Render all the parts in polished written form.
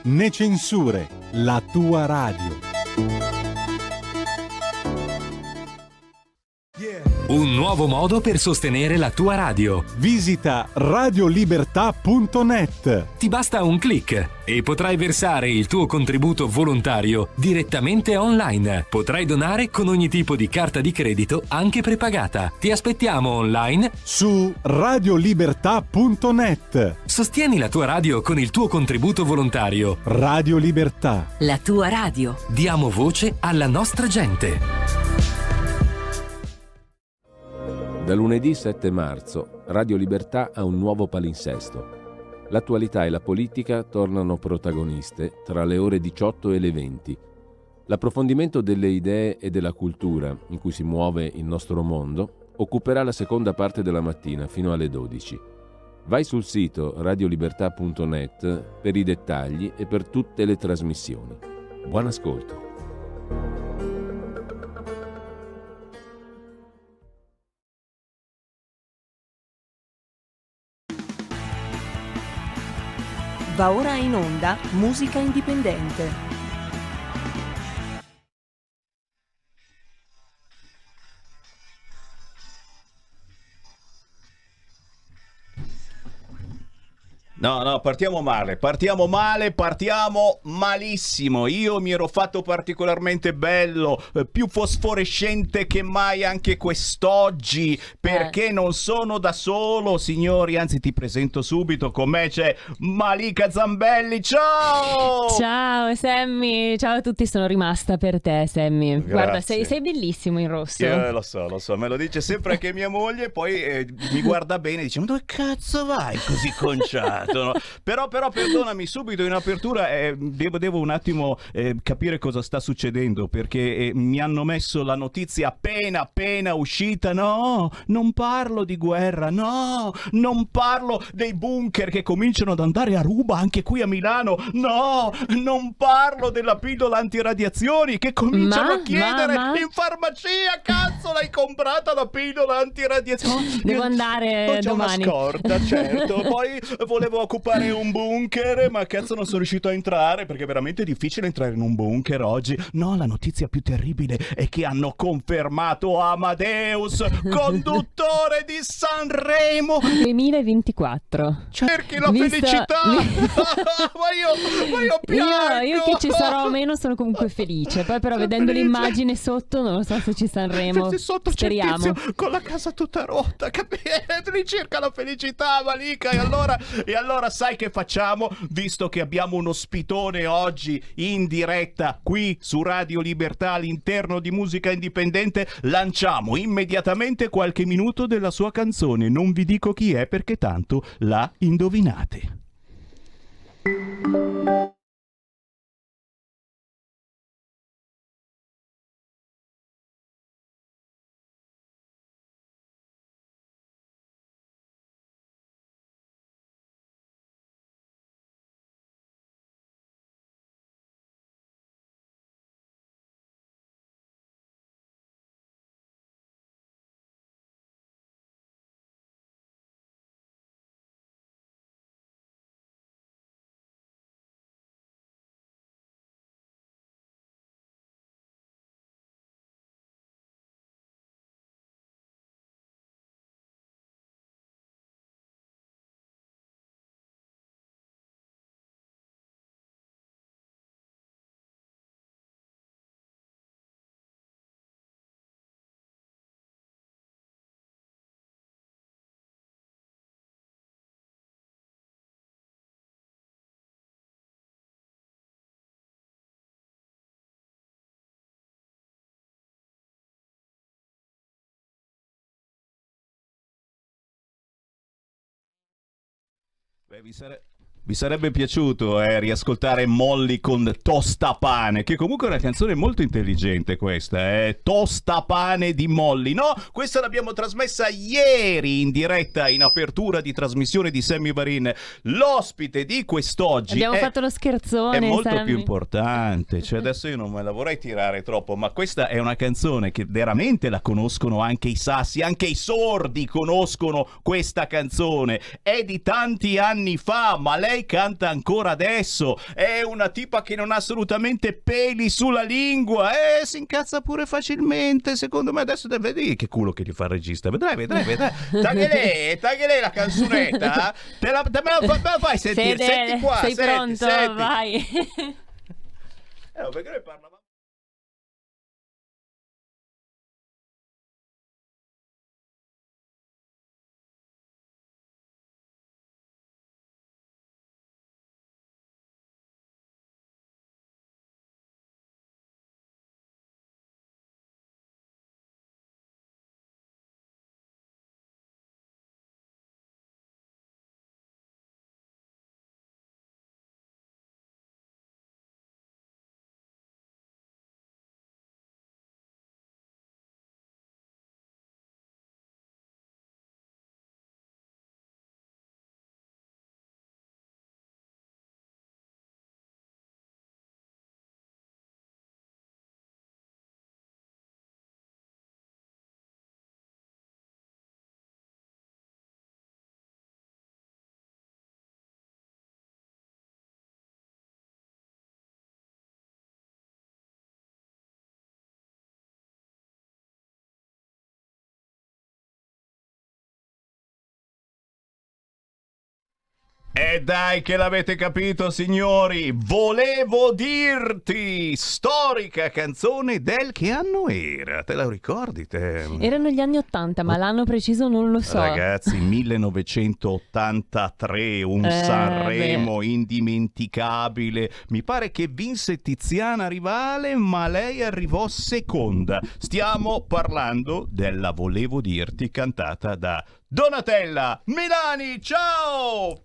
né censure, la tua radio. Un nuovo modo per sostenere la tua radio. Visita radiolibertà.net. Ti basta un click e potrai versare il tuo contributo volontario direttamente online. Potrai donare con ogni tipo di carta di credito, anche prepagata. Ti aspettiamo online su radiolibertà.net. Sostieni la tua radio con il tuo contributo volontario. Radio Libertà. La tua radio. Diamo voce alla nostra gente. Da lunedì 7 marzo, Radio Libertà ha un nuovo palinsesto. L'attualità e la politica tornano protagoniste tra le ore 18 e le 20. L'approfondimento delle idee e della cultura in cui si muove il nostro mondo occuperà la seconda parte della mattina fino alle 12. Vai sul sito radiolibertà.net per i dettagli e per tutte le trasmissioni. Buon ascolto. Va ora in onda Musica Indipendente. No, partiamo malissimo. Io mi ero fatto particolarmente bello, più fosforescente che mai anche quest'oggi, perché non sono da solo, signori, anzi ti presento subito, con me c'è Malika Zambelli, ciao! Ciao Sammy, ciao a tutti, sono rimasta per te Sammy. Grazie. Guarda, sei bellissimo in rosso. Lo so, me lo dice sempre anche mia moglie, poi mi guarda bene e dice, ma dove cazzo vai così conciato? No? Però perdonami, subito in apertura devo un attimo capire cosa sta succedendo, perché mi hanno messo la notizia appena uscita. No, non parlo di guerra, no, non parlo dei bunker che cominciano ad andare a ruba anche qui a Milano, no, non parlo della pillola antiradiazioni che cominciano a chiedere in farmacia. Cazzo, l'hai comprata la pillola antiradiazioni? Devo andare domani. Una scorta, certo. Poi volevo occupare un bunker, ma cazzo non sono riuscito a entrare, perché è veramente difficile entrare in un bunker oggi. No, la notizia più terribile è che hanno confermato Amadeus conduttore di Sanremo 2024. Cerchi la felicità. ma io piango. Io che ci sarò o meno sono comunque felice. Poi però vedendo l'immagine sotto non so se ci Sanremo. Sotto speriamo. Con la casa tutta rotta, ricerca la felicità, Malika. E allora sai che facciamo? Visto che abbiamo uno spitone oggi in diretta qui su Radio Libertà all'interno di Musica Indipendente, lanciamo immediatamente qualche minuto della sua canzone. Non vi dico chi è perché tanto la indovinate. Beh, vi sarebbe piaciuto riascoltare Molly con Tostapane, che comunque è una canzone molto intelligente questa, Tostapane di Molly. No, questa l'abbiamo trasmessa ieri in diretta in apertura di trasmissione di Sammy Varin. L'ospite di quest'oggi abbiamo fatto lo scherzone, è molto Sammy. più importante, cioè adesso io non me la vorrei tirare troppo, ma questa è una canzone che veramente la conoscono anche i sassi, anche i sordi conoscono questa canzone, è di tanti anni fa, ma lei lei canta ancora adesso, è una tipa che non ha assolutamente peli sulla lingua, si incazza pure facilmente, secondo me. Adesso vedi che culo che gli fa il regista, vedrai. Tagli lei la canzonetta, me la fai sentire, Fede, senti qua, sei pronto? senti. Vai. Perché noi parlavamo. E dai che l'avete capito, signori, volevo dirti, storica canzone del che anno era? Te la ricordi te? Erano gli anni 80, ma l'anno preciso non lo so. Ragazzi, 1983, un Sanremo indimenticabile. Mi pare che vinse Tiziana Rivale, ma lei arrivò seconda. Stiamo parlando della Volevo dirti, cantata da Donatella Milani. Ciao!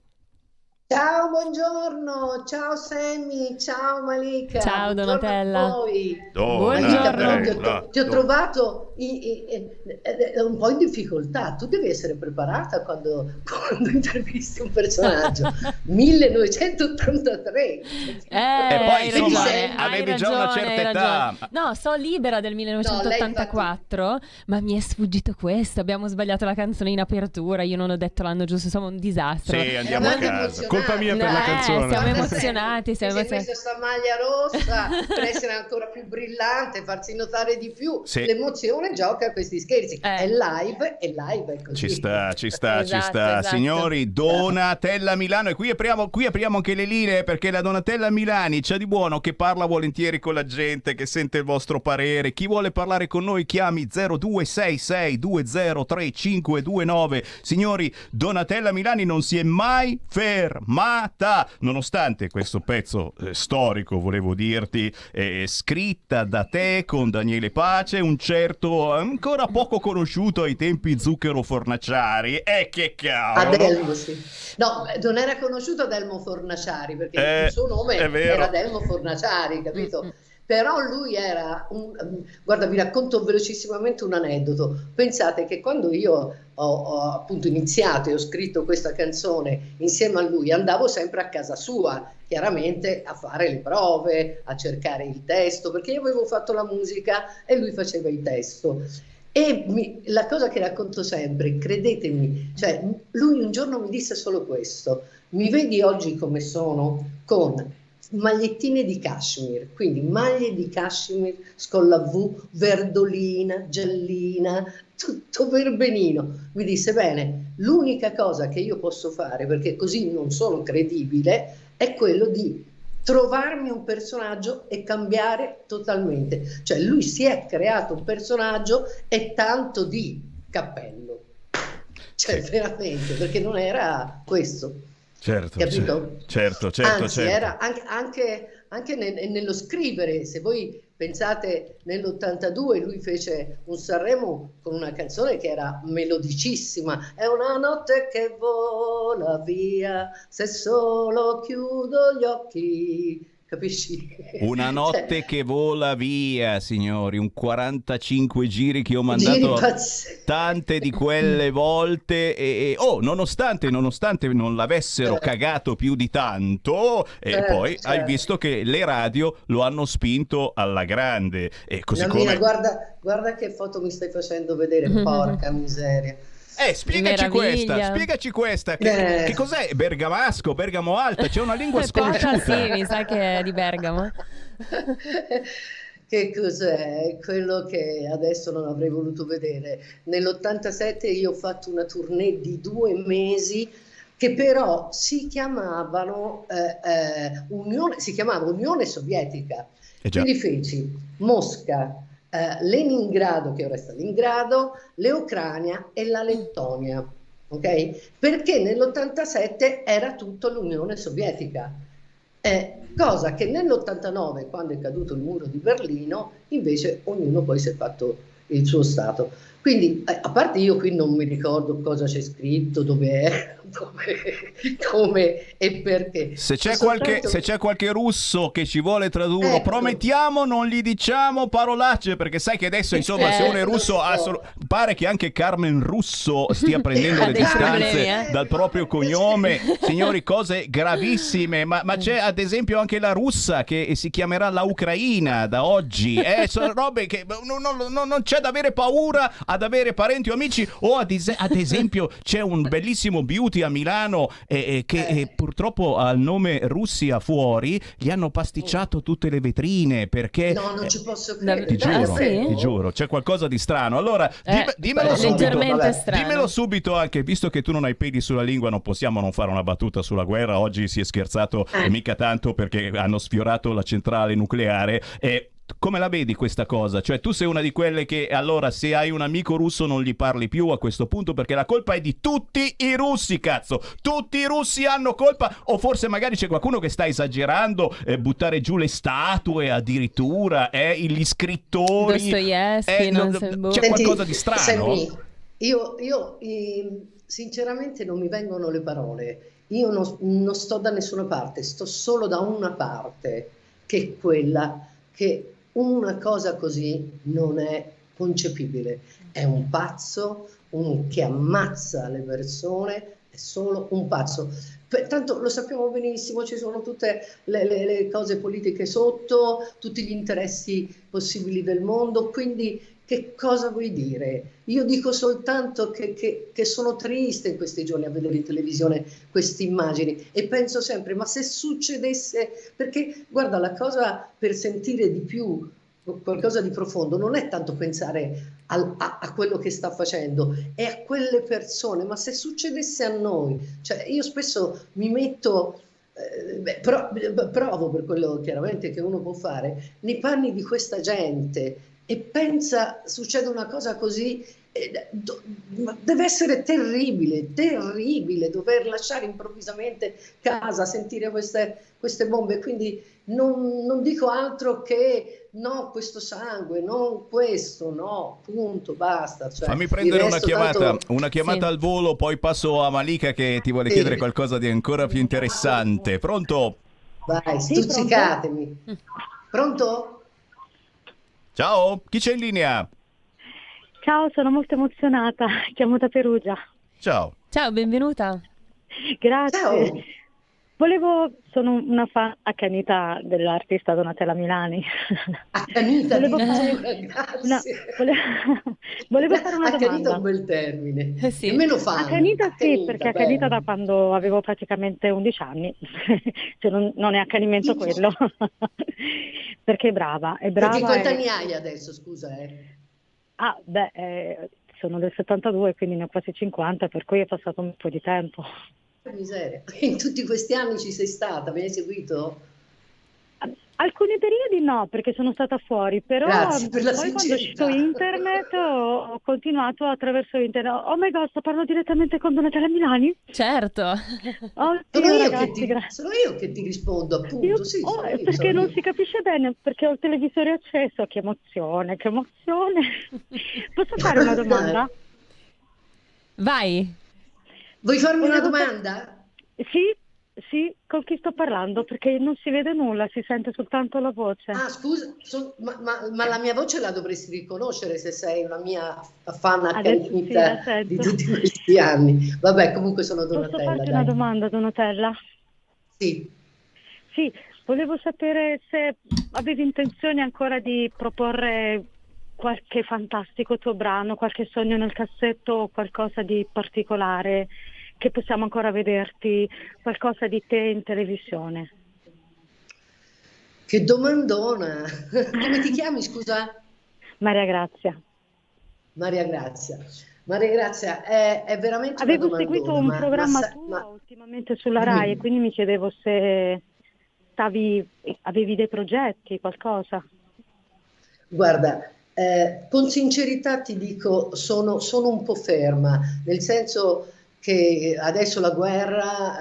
Ciao, buongiorno, ciao Sammy, ciao Malika. Ciao buongiorno Donatella. a voi. Buongiorno. Ti ho trovato un po' in difficoltà. Tu devi essere preparata quando intervisti un personaggio. 1983. E poi insomma hai avevi già una ragione, certa hai età. ragione. No, so libera del 1984, ma mi è sfuggito questo. Abbiamo sbagliato la canzone in apertura. Io non ho detto l'anno giusto, siamo un disastro. Sì, andiamo a casa. Colpa mia per la canzone. Siamo emozionati. Ti sei messo questa maglia rossa per essere ancora più brillante, farsi notare di più. Sì. L'emozione gioca a questi scherzi. È live, è così. Ci sta. Esatto. Signori, Donatella Milano. E qui apriamo anche le linee, perché la Donatella Milani c'ha di buono che parla volentieri con la gente, che sente il vostro parere. Chi vuole parlare con noi chiami 0266203529. Signori, Donatella Milani non si è mai fermata, nonostante questo pezzo storico, volevo dirti, scritta da te con Daniele Pace, un certo ancora poco conosciuto ai tempi Zucchero Fornaciari. Che cavolo! Adelmo, sì. No, non era conosciuto Adelmo Fornaciari, perché il suo nome era Adelmo Fornaciari, capito? Però lui era guarda, vi racconto velocissimamente un aneddoto. Pensate che quando io ho appunto iniziato e ho scritto questa canzone insieme a lui, andavo sempre a casa sua, chiaramente a fare le prove, a cercare il testo, perché io avevo fatto la musica e lui faceva il testo. E la cosa che racconto sempre, credetemi, cioè lui un giorno mi disse solo questo: mi vedi oggi come sono, con magliettine di cashmere, quindi maglie di cashmere con la V verdolina, giallina, tutto verbenino. Mi disse: bene, l'unica cosa che io posso fare, perché così non sono credibile, è quello di trovarmi un personaggio e cambiare totalmente. Cioè lui si è creato un personaggio e tanto di cappello, cioè veramente, perché non era questo. Certo, capito? Certo. Anzi, era anche nello scrivere. Se voi pensate, nell'82 lui fece un Sanremo con una canzone che era melodicissima: è una notte che vola via, se solo chiudo gli occhi. Capisci? Una notte che vola via, signori, un 45 giri che ho mandato tante di quelle volte e nonostante non l'avessero cagato più di tanto, poi hai visto che le radio lo hanno spinto alla grande. E così Namina, guarda che foto mi stai facendo vedere, porca miseria. Spiegaci questa. Che cos'è? Bergamasco, Bergamo Alta, c'è una lingua sconosciuta. Sì, mi sa che è di Bergamo. Che cos'è? Quello che adesso non avrei voluto vedere. Nell'87 io ho fatto una tournée di 2 mesi che però si chiamava Unione Sovietica. Quindi feci Mosca, Leningrado, che ora è Stalingrado, l'Ucraina e la Lettonia, ok? Perché nell'87 era tutto l'Unione Sovietica. Cosa che nell'89, quando è caduto il muro di Berlino, invece ognuno poi si è fatto il suo Stato. Quindi, a parte io qui non mi ricordo cosa c'è scritto, dove è, come e perché. Se c'è qualche russo che ci vuole tradurre, ecco. Promettiamo non gli diciamo parolacce, perché sai che adesso, insomma, se uno è russo, pare che anche Carmen Russo stia prendendo le distanze dal proprio cognome. Signori, cose gravissime, ma c'è ad esempio anche la russa che si chiamerà la Ucraina da oggi. Sono robe che non c'è da avere paura ad avere parenti o amici, o ad esempio c'è un bellissimo beauty a Milano che purtroppo al nome Russia fuori gli hanno pasticciato tutte le vetrine perché no, non ci posso credere. Ti giuro, c'è qualcosa di strano. Allora dimmelo subito, anche visto che tu non hai peli sulla lingua, non possiamo non fare una battuta sulla guerra. Oggi si è scherzato e mica tanto, perché hanno sfiorato la centrale nucleare. Come la vedi questa cosa? Cioè, tu sei una di quelle che allora, se hai un amico russo, non gli parli più a questo punto, perché la colpa è di tutti i russi, cazzo! Tutti i russi hanno colpa, o forse magari c'è qualcuno che sta esagerando, buttare giù le statue addirittura, gli scrittori. C'è qualcosa di strano? Senti, io sinceramente non mi vengono le parole. Io non sto da nessuna parte, sto solo da una parte, che è quella che una cosa così non è concepibile. È un pazzo, che ammazza le persone, è solo un pazzo. Tanto lo sappiamo benissimo, ci sono tutte le cose politiche sotto, tutti gli interessi possibili del mondo, quindi che cosa vuoi dire? Io dico soltanto che sono triste in questi giorni a vedere in televisione queste immagini e penso sempre, ma se succedesse, perché guarda, la cosa per sentire di più qualcosa di profondo non è tanto pensare a quello che sta facendo, è a quelle persone, ma se succedesse a noi, cioè io spesso mi metto, provo, per quello chiaramente che uno può fare, nei panni di questa gente e pensa, succede una cosa così, deve essere terribile dover lasciare improvvisamente casa, sentire queste bombe, quindi non dico altro che no, questo sangue, non questo, no, punto, basta. Cioè, fammi prendere una chiamata al volo, poi passo a Malika che ti vuole chiedere qualcosa di ancora più interessante. Pronto? Vai, stuzzicatemi. Pronto? Ciao, chi c'è in linea? Ciao, sono molto emozionata, chiamo da Perugia. Ciao, benvenuta. Grazie. Ciao. Sono una fan accanita dell'artista Donatella Milani. Accanita, volevo fare una domanda. Accanita è un bel termine. Sì. Nemmeno fan. Accanita sì, perché accanita da quando avevo praticamente 11 anni. Cioè non è accanimento quello. Perché è brava. Perché quanti anni hai adesso, scusa? Sono del 72, quindi ne ho quasi 50, per cui è passato un po' di tempo. Miseria. In tutti questi anni ci sei stata, mi hai seguito? Alcuni periodi no, perché sono stata fuori, però Grazie per la poi quando è uscito internet ho continuato attraverso internet. Oh my god, sto parlando direttamente con Donatella Milani? Certo. Sono io che ti rispondo, appunto. Perché non si capisce bene, perché ho il televisore acceso. Che emozione. Posso fare una domanda? Vai. Vuoi farmi una domanda? Sì, con chi sto parlando? Perché non si vede nulla, si sente soltanto la voce. Ah, scusa, ma la mia voce la dovresti riconoscere se sei una mia fan accanita di tutti questi anni. Vabbè, comunque sono Donatella. Posso farti una domanda, Donatella? Sì. Sì, volevo sapere se avevi intenzione ancora di proporre qualche fantastico tuo brano, qualche sogno nel cassetto o qualcosa di particolare che possiamo ancora vederti, qualcosa di te in televisione? Che domandona! Come ti chiami, scusa? Maria Grazia. Maria Grazia. Maria Grazia, è veramente Avevo una domandona. seguito un programma tuo ultimamente sulla Rai e quindi mi chiedevo se avevi dei progetti, qualcosa. Guarda, con sincerità ti dico, sono un po' ferma, nel senso che adesso la guerra,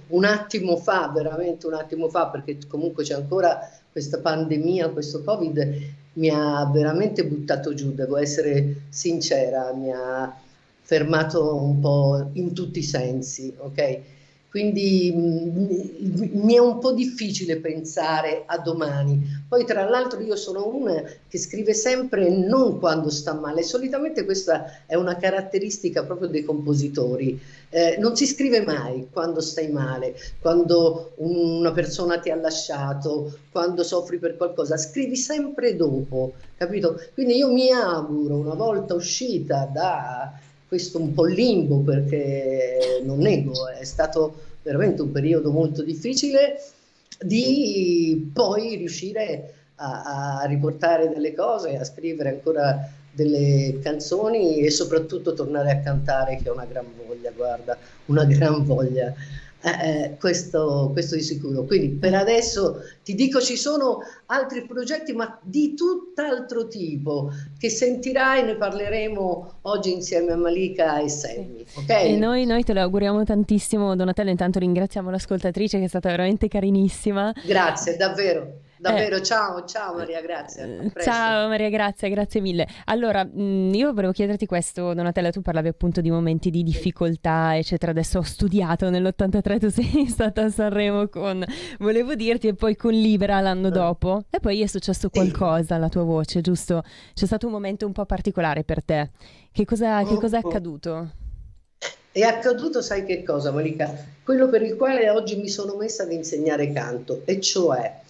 un attimo fa, veramente un attimo fa, perché comunque c'è ancora questa pandemia, questo Covid, mi ha veramente buttato giù, devo essere sincera, mi ha fermato un po' in tutti i sensi, ok? Quindi mi è un po' difficile pensare a domani. Poi tra l'altro io sono una che scrive sempre non quando sta male, solitamente questa è una caratteristica proprio dei compositori. Non si scrive mai quando stai male, quando una persona ti ha lasciato, quando soffri per qualcosa, scrivi sempre dopo, capito? Quindi io mi auguro, una volta uscita da questo un po' limbo, perché non nego, è stato veramente un periodo molto difficile, di poi riuscire a riportare delle cose, a scrivere ancora delle canzoni e soprattutto tornare a cantare, che ho una gran voglia, guarda, una gran voglia. Questo di sicuro. Quindi per adesso ti dico, ci sono altri progetti, ma di tutt'altro tipo, che sentirai, ne parleremo oggi insieme a Malika e Sammy, ok? E noi te lo auguriamo tantissimo, Donatella. Intanto ringraziamo l'ascoltatrice che è stata veramente carinissima. Grazie, davvero. Davvero, ciao Maria, grazie. Ciao Maria, grazie mille. Allora, io volevo chiederti questo, Donatella, tu parlavi appunto di momenti di difficoltà, eccetera. Adesso ho studiato nell'83, tu sei stata a Sanremo volevo dirti, e poi con Libera l'anno dopo, e poi è successo qualcosa alla tua voce, giusto? C'è stato un momento un po' particolare per te. Che cosa è accaduto? È accaduto, sai che cosa, Malika? Quello per il quale oggi mi sono messa ad insegnare canto, e cioè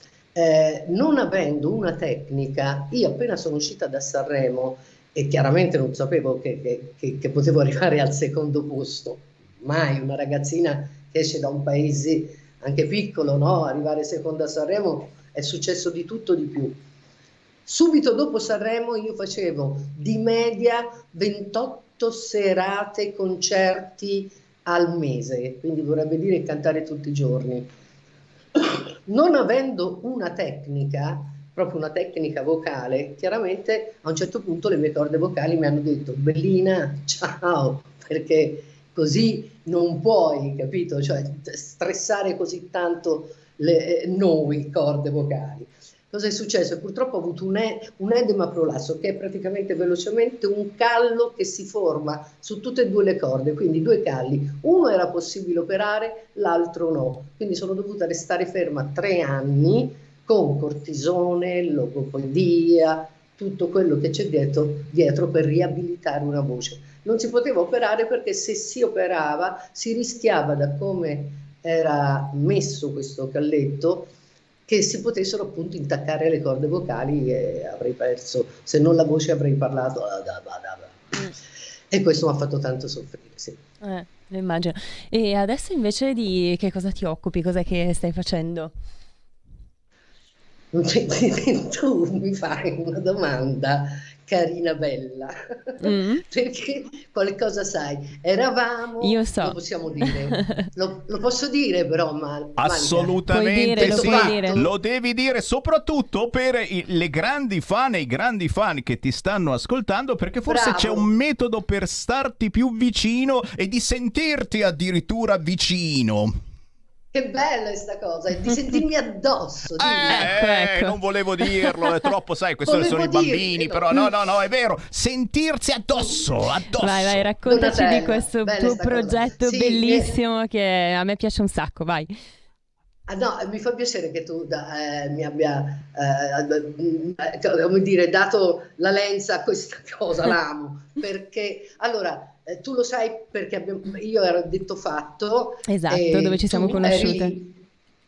non avendo una tecnica, io appena sono uscita da Sanremo e chiaramente non sapevo che potevo arrivare al secondo posto, mai una ragazzina che esce da un paese anche piccolo, no? Arrivare seconda a Sanremo è successo di tutto di più. Subito dopo Sanremo io facevo di media 28 serate concerti al mese, quindi vorrebbe dire cantare tutti i giorni. Non avendo una tecnica, proprio una tecnica vocale, chiaramente a un certo punto le mie corde vocali mi hanno detto: bellina, ciao, perché così non puoi, capito? Cioè stressare così tanto noi corde vocali. Cosa è successo? Purtroppo ho avuto un edema prolasso, che è praticamente velocemente un callo che si forma su tutte e due le corde, quindi due calli. Uno era possibile operare, l'altro no. Quindi sono dovuta restare ferma 3 anni con cortisone, logopedia, tutto quello che c'è dietro per riabilitare una voce. Non si poteva operare perché se si operava si rischiava, da come era messo questo calletto, che si potessero appunto intaccare le corde vocali e avrei perso, se non la voce avrei parlato. E questo mi ha fatto tanto soffrire, sì. Lo immagino. E adesso invece di che cosa ti occupi? Cos'è che stai facendo? Tu mi fai una domanda carina, bella, perché qualcosa sai. Eravamo, io so, lo possiamo dire, lo posso dire però, ma assolutamente dire, sì, lo devi dire, soprattutto per le grandi fan e i grandi fan che ti stanno ascoltando, perché forse c'è un metodo per starti più vicino e di sentirti addirittura vicino. Che bella è sta cosa, di sentirmi addosso. Ecco. Non volevo dirlo, è troppo, sai, questi sono i bambini, però no, è vero, sentirsi addosso. Vai, raccontaci di questo tuo progetto bellissimo che a me piace un sacco, vai. No, mi fa piacere che tu mi abbia, come dire, dato la lenza a questa cosa, l'amo, perché allora tu lo sai perché io ero Detto Fatto. Esatto, dove ci siamo conosciute.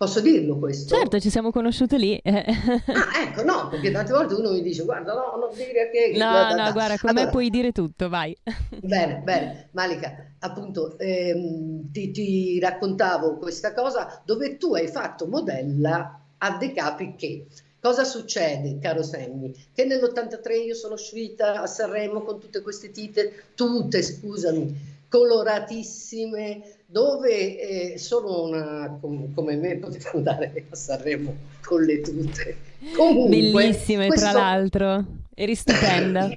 Posso dirlo questo? Certo, ci siamo conosciute lì. Ecco, no, perché tante volte uno mi dice guarda, no, non dire che... No, guarda, con me puoi dire tutto, vai. Bene, Malika, appunto, ti raccontavo questa cosa dove tu hai fatto modella a dei capi che... Cosa succede, caro Sammy? Che nell'83 io sono uscita a Sanremo con tutte queste tutte, scusami, coloratissime, dove solo una come me poteva andare a Sanremo con le tute. Comunque, bellissime, tra l'altro, eri stupenda.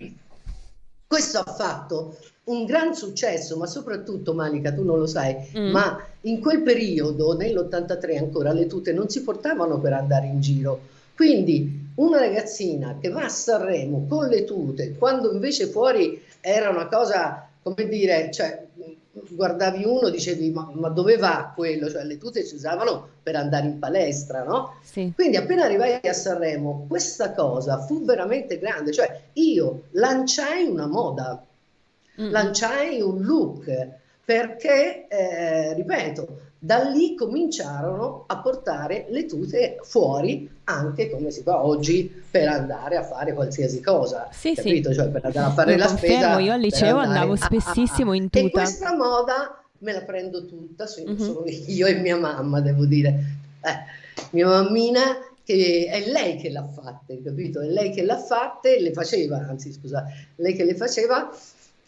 Questo ha fatto un gran successo, ma soprattutto, Malika, tu non lo sai, ma in quel periodo, nell'83 ancora, le tute non si portavano per andare in giro. Quindi una ragazzina che va a Sanremo con le tute, quando invece fuori era una cosa, come dire, cioè guardavi uno, dicevi ma dove va quello? Cioè le tute si usavano per andare in palestra, no? Sì. Quindi appena arrivai a Sanremo questa cosa fu veramente grande, cioè io lanciai una moda, lanciai un look, perché, ripeto, da lì cominciarono a portare le tute fuori anche come si fa oggi per andare a fare qualsiasi cosa, sì, capito? Sì. Cioè per andare a fare la spesa. Io al liceo andavo spessissimo in tuta. E questa moda me la prendo tutta, sono io e mia mamma, devo dire. Mia mammina, che è lei che l'ha fatta, capito? È lei che l'ha fatta e le faceva, anzi scusa, lei che le faceva.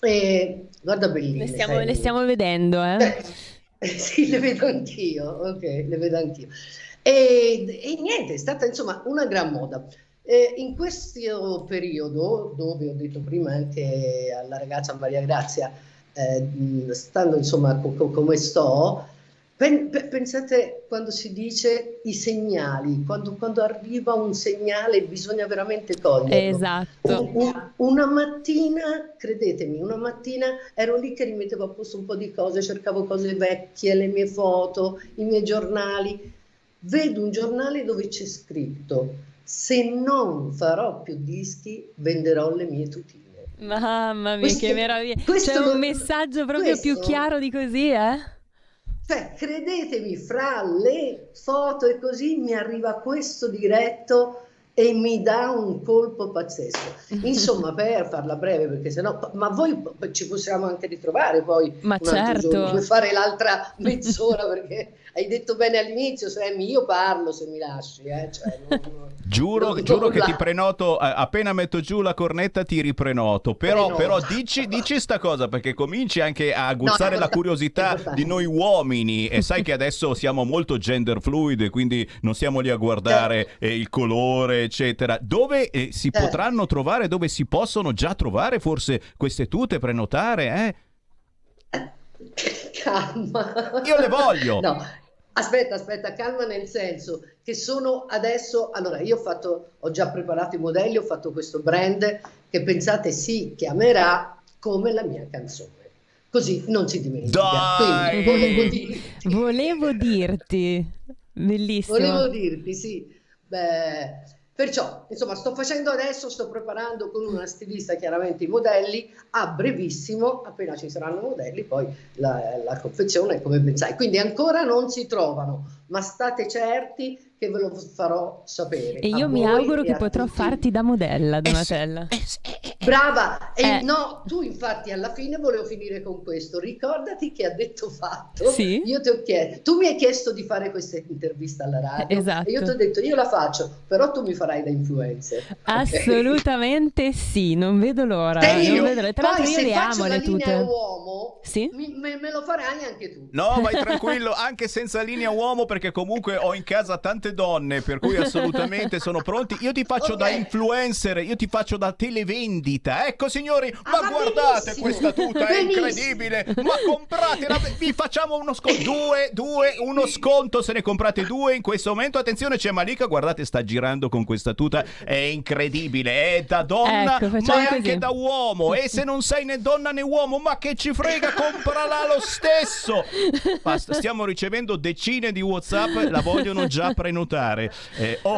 E guarda, belline. Le stiamo vedendo, sì, le vedo anch'io, ok, le vedo anch'io. E niente, è stata insomma una gran moda. In questo periodo, dove ho detto prima anche alla ragazza Maria Grazia, stando insomma come sto, pensate quando si dice i segnali, quando arriva un segnale bisogna veramente coglierlo. Esatto. Una mattina, credetemi, una mattina ero lì che rimettevo a posto un po' di cose, cercavo cose vecchie, le mie foto, i miei giornali. Vedo un giornale dove c'è scritto: se non farò più dischi venderò le mie tutine. Mamma mia, che meraviglia! C'è un messaggio proprio più chiaro di così, Cioè, credetemi, fra le foto e così mi arriva questo diretto e mi dà un colpo pazzesco. Insomma, per farla breve, perché sennò, ma voi ci possiamo anche ritrovare poi ma un altro giorno per certo, fare l'altra mezz'ora, perché hai detto bene all'inizio, Sammy, io parlo se mi lasci, cioè, giuro che ti prenoto, appena metto giù la cornetta ti riprenoto, però dici sta cosa, perché cominci anche a aguzzare la curiosità di noi uomini, e sai che adesso siamo molto gender fluid, quindi non siamo lì a guardare il colore eccetera. Dove si potranno trovare, dove si possono già trovare forse queste tute, prenotare? Calma, io le voglio. No, aspetta, calma, nel senso che sono adesso, allora io ho già preparato i modelli, ho fatto questo brand che pensate si chiamerà come la mia canzone, così non si dimentica. Dai! Quindi, volevo dirti, bellissimo. Volevo dirti, sì. Beh, perciò, insomma, sto preparando con una stilista chiaramente i modelli, a brevissimo, appena ci saranno modelli, poi la confezione come pensai. Quindi ancora non si trovano, ma state certi che ve lo farò sapere. E io mi auguro che potrò farti da modella, Donatella. Brava! No, tu infatti alla fine volevo finire con questo. Ricordati che ha detto fatto. Sì? Io ti ho chiesto, tu mi hai chiesto di fare questa intervista alla radio. Esatto. E io ti ho detto, io la faccio, però tu mi farai da influencer. Assolutamente sì, non vedo l'ora. Tra l'altro io le amo le tute. Uomo, sì? me lo farai anche tu. No, vai tranquillo, anche senza linea uomo, perché comunque ho in casa tante donne, per cui assolutamente sono pronti. Io ti faccio da influencer, io ti faccio da televendita. Ecco signori, ma guardate benissimo. Questa tuta è incredibile, ma compratela, vi facciamo uno sconto, uno sconto se ne comprate 2 in questo momento. Attenzione, c'è Malika, guardate, sta girando con questa tuta, è incredibile, è da donna, ecco, ma è anche da uomo, e se non sei né donna né uomo, ma che ci frega, comprala lo stesso. Basta, stiamo ricevendo decine di WhatsApp, la vogliono già prenotare.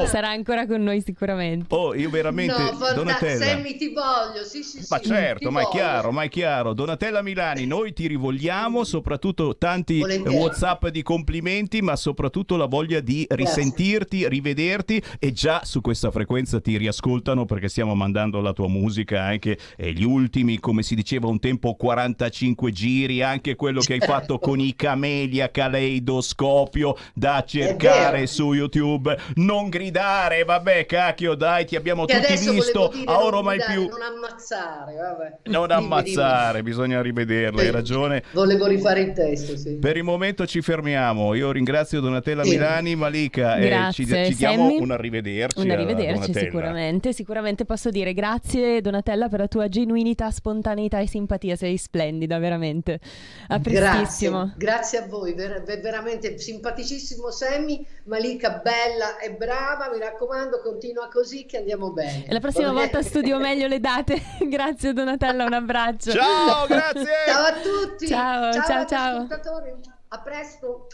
Sarà ancora con noi sicuramente. Io veramente, no, Donatella, Sammy, ti voglio, sì, Ma certo, ti ma è voglio. chiaro, ma è chiaro. Donatella Milani, noi ti rivogliamo, soprattutto tanti WhatsApp di complimenti, ma soprattutto la voglia di risentirti, rivederti, e già su questa frequenza ti riascoltano perché stiamo mandando la tua musica, anche gli ultimi, come si diceva un tempo, 45 giri, anche quello che hai fatto con i Camelia Caleidoscopio, da cercare su YouTube. Non gridare, vabbè, cacchio, dai, ti abbiamo che tutti visto, a ora mai gridare, più. non ammazzare, vabbè. Non ammazzare, bisogna rivederla, hai ragione. Volevo rifare il testo, sì. Per il momento ci fermiamo. Io ringrazio Donatella Milani. Malika, ci diamo Sammy. un arrivederci. Un arrivederci, Donatella. sicuramente posso dire grazie Donatella per la tua genuinità, spontaneità e simpatia, sei splendida, veramente. A prestissimo. Grazie a voi, veramente simpaticissimo Sammy. Malika bella e brava, mi raccomando, continua così che andiamo bene. E la prossima volta studio meglio le date. Grazie Donatella, un abbraccio. Ciao, grazie. Ciao a tutti. Ciao. Ascoltatori. A presto.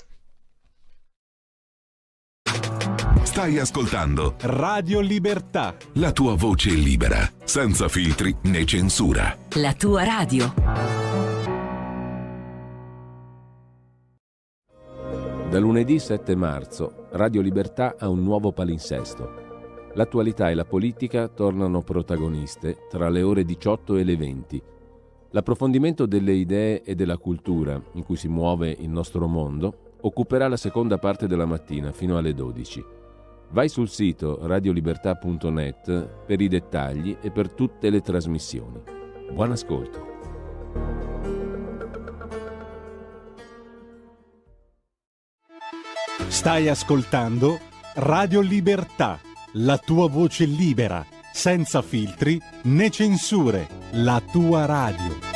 Stai ascoltando Radio Libertà. la tua voce libera, senza filtri né censura. La tua radio. Da lunedì 7 marzo, Radio Libertà ha un nuovo palinsesto. L'attualità e la politica tornano protagoniste tra le ore 18 e le 20. L'approfondimento delle idee e della cultura in cui si muove il nostro mondo occuperà la seconda parte della mattina fino alle 12. Vai sul sito radiolibertà.net per i dettagli e per tutte le trasmissioni. Buon ascolto. Stai ascoltando Radio Libertà, la tua voce libera, senza filtri né censure, la tua radio.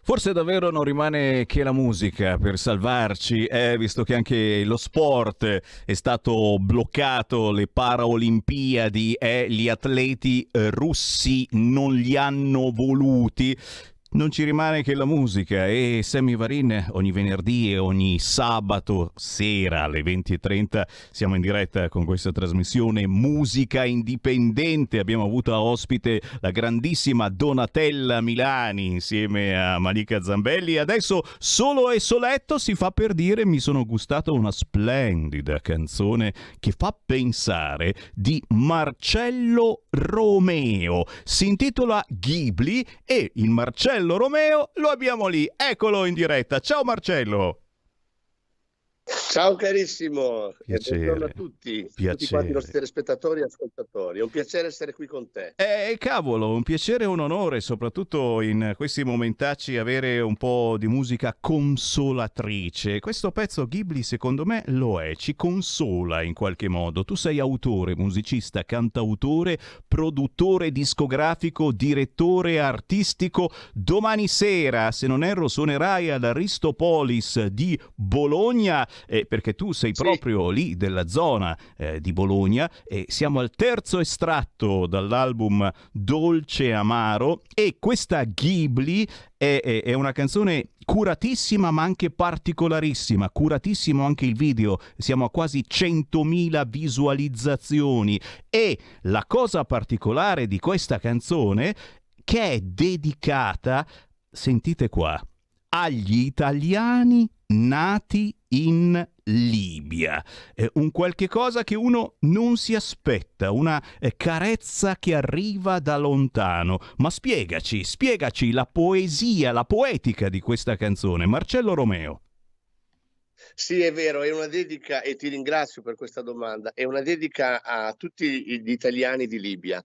Forse davvero non rimane che la musica per salvarci, visto che anche lo sport è stato bloccato, le Paraolimpiadi e gli atleti russi non li hanno voluti. Non ci rimane che la musica, e Sammy Varin ogni venerdì e ogni sabato sera alle 20:30 siamo in diretta con questa trasmissione Musica Indipendente. Abbiamo avuto a ospite la grandissima Donatella Milani insieme a Malika Zambelli. Adesso solo e soletto si fa per dire: mi sono gustato una splendida canzone che fa pensare, di Marcello Romeo. Si intitola Ghibli e il Marcello Romeo lo abbiamo lì, eccolo in diretta. Ciao Marcello. Ciao carissimo, Piacere. e buongiorno a tutti quanti i nostri telespettatori e ascoltatori. È un piacere essere qui con te. Cavolo, un piacere e un onore, soprattutto in questi momentacci, avere un po' di musica consolatrice. Questo pezzo Ghibli secondo me lo è, ci consola in qualche modo. Tu sei autore, musicista, cantautore, produttore discografico, direttore artistico. Domani sera, se non erro, suonerai all'Aristopolis di Bologna, perché tu sei proprio lì della zona di Bologna, e siamo al terzo estratto dall'album Dolce Amaro, e questa Ghibli è una canzone curatissima ma anche particolarissima. Curatissimo anche il video, siamo a quasi 100.000 visualizzazioni, e la cosa particolare di questa canzone che è dedicata, sentite qua, agli italiani nati in Libia. Un qualche cosa che uno non si aspetta, una carezza che arriva da lontano. Ma spiegaci la poesia, la poetica di questa canzone, Marcello Romeo. Sì, è vero, è una dedica, e ti ringrazio per questa domanda, è una dedica a tutti gli italiani di Libia.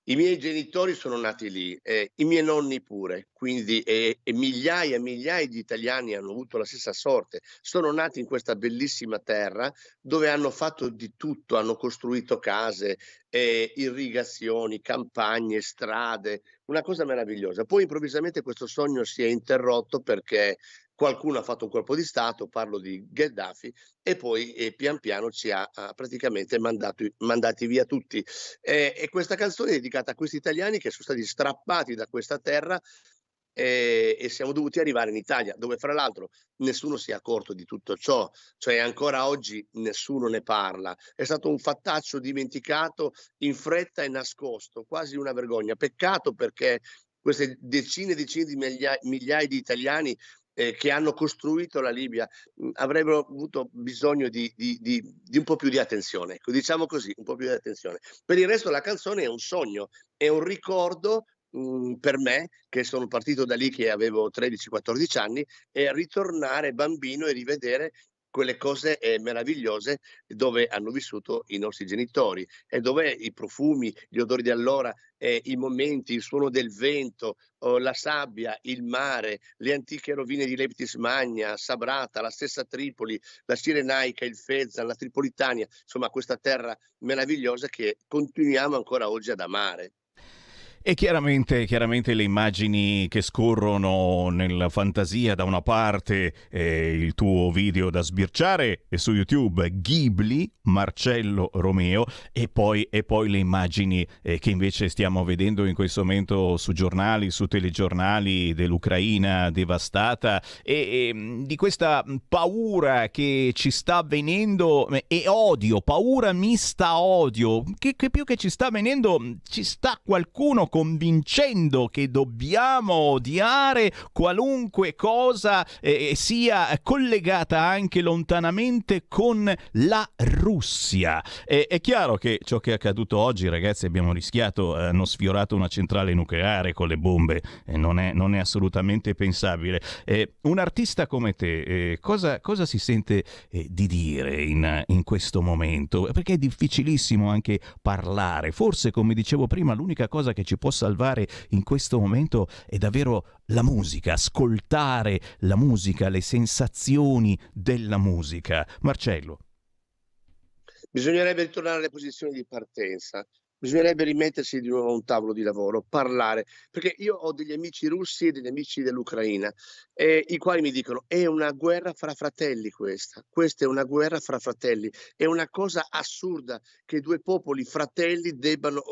I miei genitori sono nati lì, i miei nonni pure, quindi e migliaia e migliaia di italiani hanno avuto la stessa sorte. Sono nati in questa bellissima terra dove hanno fatto di tutto, hanno costruito case, irrigazioni, campagne, strade, una cosa meravigliosa. Poi improvvisamente questo sogno si è interrotto perché qualcuno ha fatto un colpo di Stato, parlo di Gheddafi, e poi pian piano ci ha praticamente mandati via tutti. E questa canzone è dedicata a questi italiani che sono stati strappati da questa terra e siamo dovuti arrivare in Italia, dove fra l'altro nessuno si è accorto di tutto ciò, cioè ancora oggi nessuno ne parla. È stato un fattaccio dimenticato in fretta e nascosto, quasi una vergogna. Peccato, perché queste decine e decine di migliaia di italiani che hanno costruito la Libia avrebbero avuto bisogno di un po' più di attenzione, ecco, diciamo così, un po' più di attenzione. Per il resto la canzone è un sogno, è un ricordo per me, che sono partito da lì che avevo 13-14 anni, e ritornare bambino e rivedere quelle cose meravigliose dove hanno vissuto i nostri genitori, e dove i profumi, gli odori di allora, i momenti, il suono del vento, la sabbia, il mare, le antiche rovine di Leptis Magna, Sabrata, la stessa Tripoli, la Cirenaica, il Fezzan, la Tripolitania, insomma questa terra meravigliosa che continuiamo ancora oggi ad amare. E chiaramente le immagini che scorrono nella fantasia, da una parte il tuo video da sbirciare e su YouTube, Ghibli, Marcello Romeo, e poi le immagini che invece stiamo vedendo in questo momento su giornali, su telegiornali, dell'Ucraina devastata, e di questa paura che ci sta avvenendo, e odio, paura mista odio, che più che ci sta avvenendo, ci sta qualcuno convincendo che dobbiamo odiare qualunque cosa sia collegata anche lontanamente con la Russia. È chiaro che ciò che è accaduto oggi, ragazzi, abbiamo rischiato, hanno sfiorato una centrale nucleare con le bombe, non è assolutamente pensabile. Un artista come te, cosa si sente di dire in questo momento? Perché è difficilissimo anche parlare. Forse, come dicevo prima, l'unica cosa che ci può salvare in questo momento è davvero la musica, ascoltare la musica, le sensazioni della musica. Marcello. Bisognerebbe ritornare alle posizioni di partenza. bisognerebbe rimettersi di nuovo a un tavolo di lavoro, parlare, perché io ho degli amici russi e degli amici dell'Ucraina, i quali mi dicono è una guerra fra fratelli questa è una guerra fra fratelli, è una cosa assurda che due popoli fratelli debbano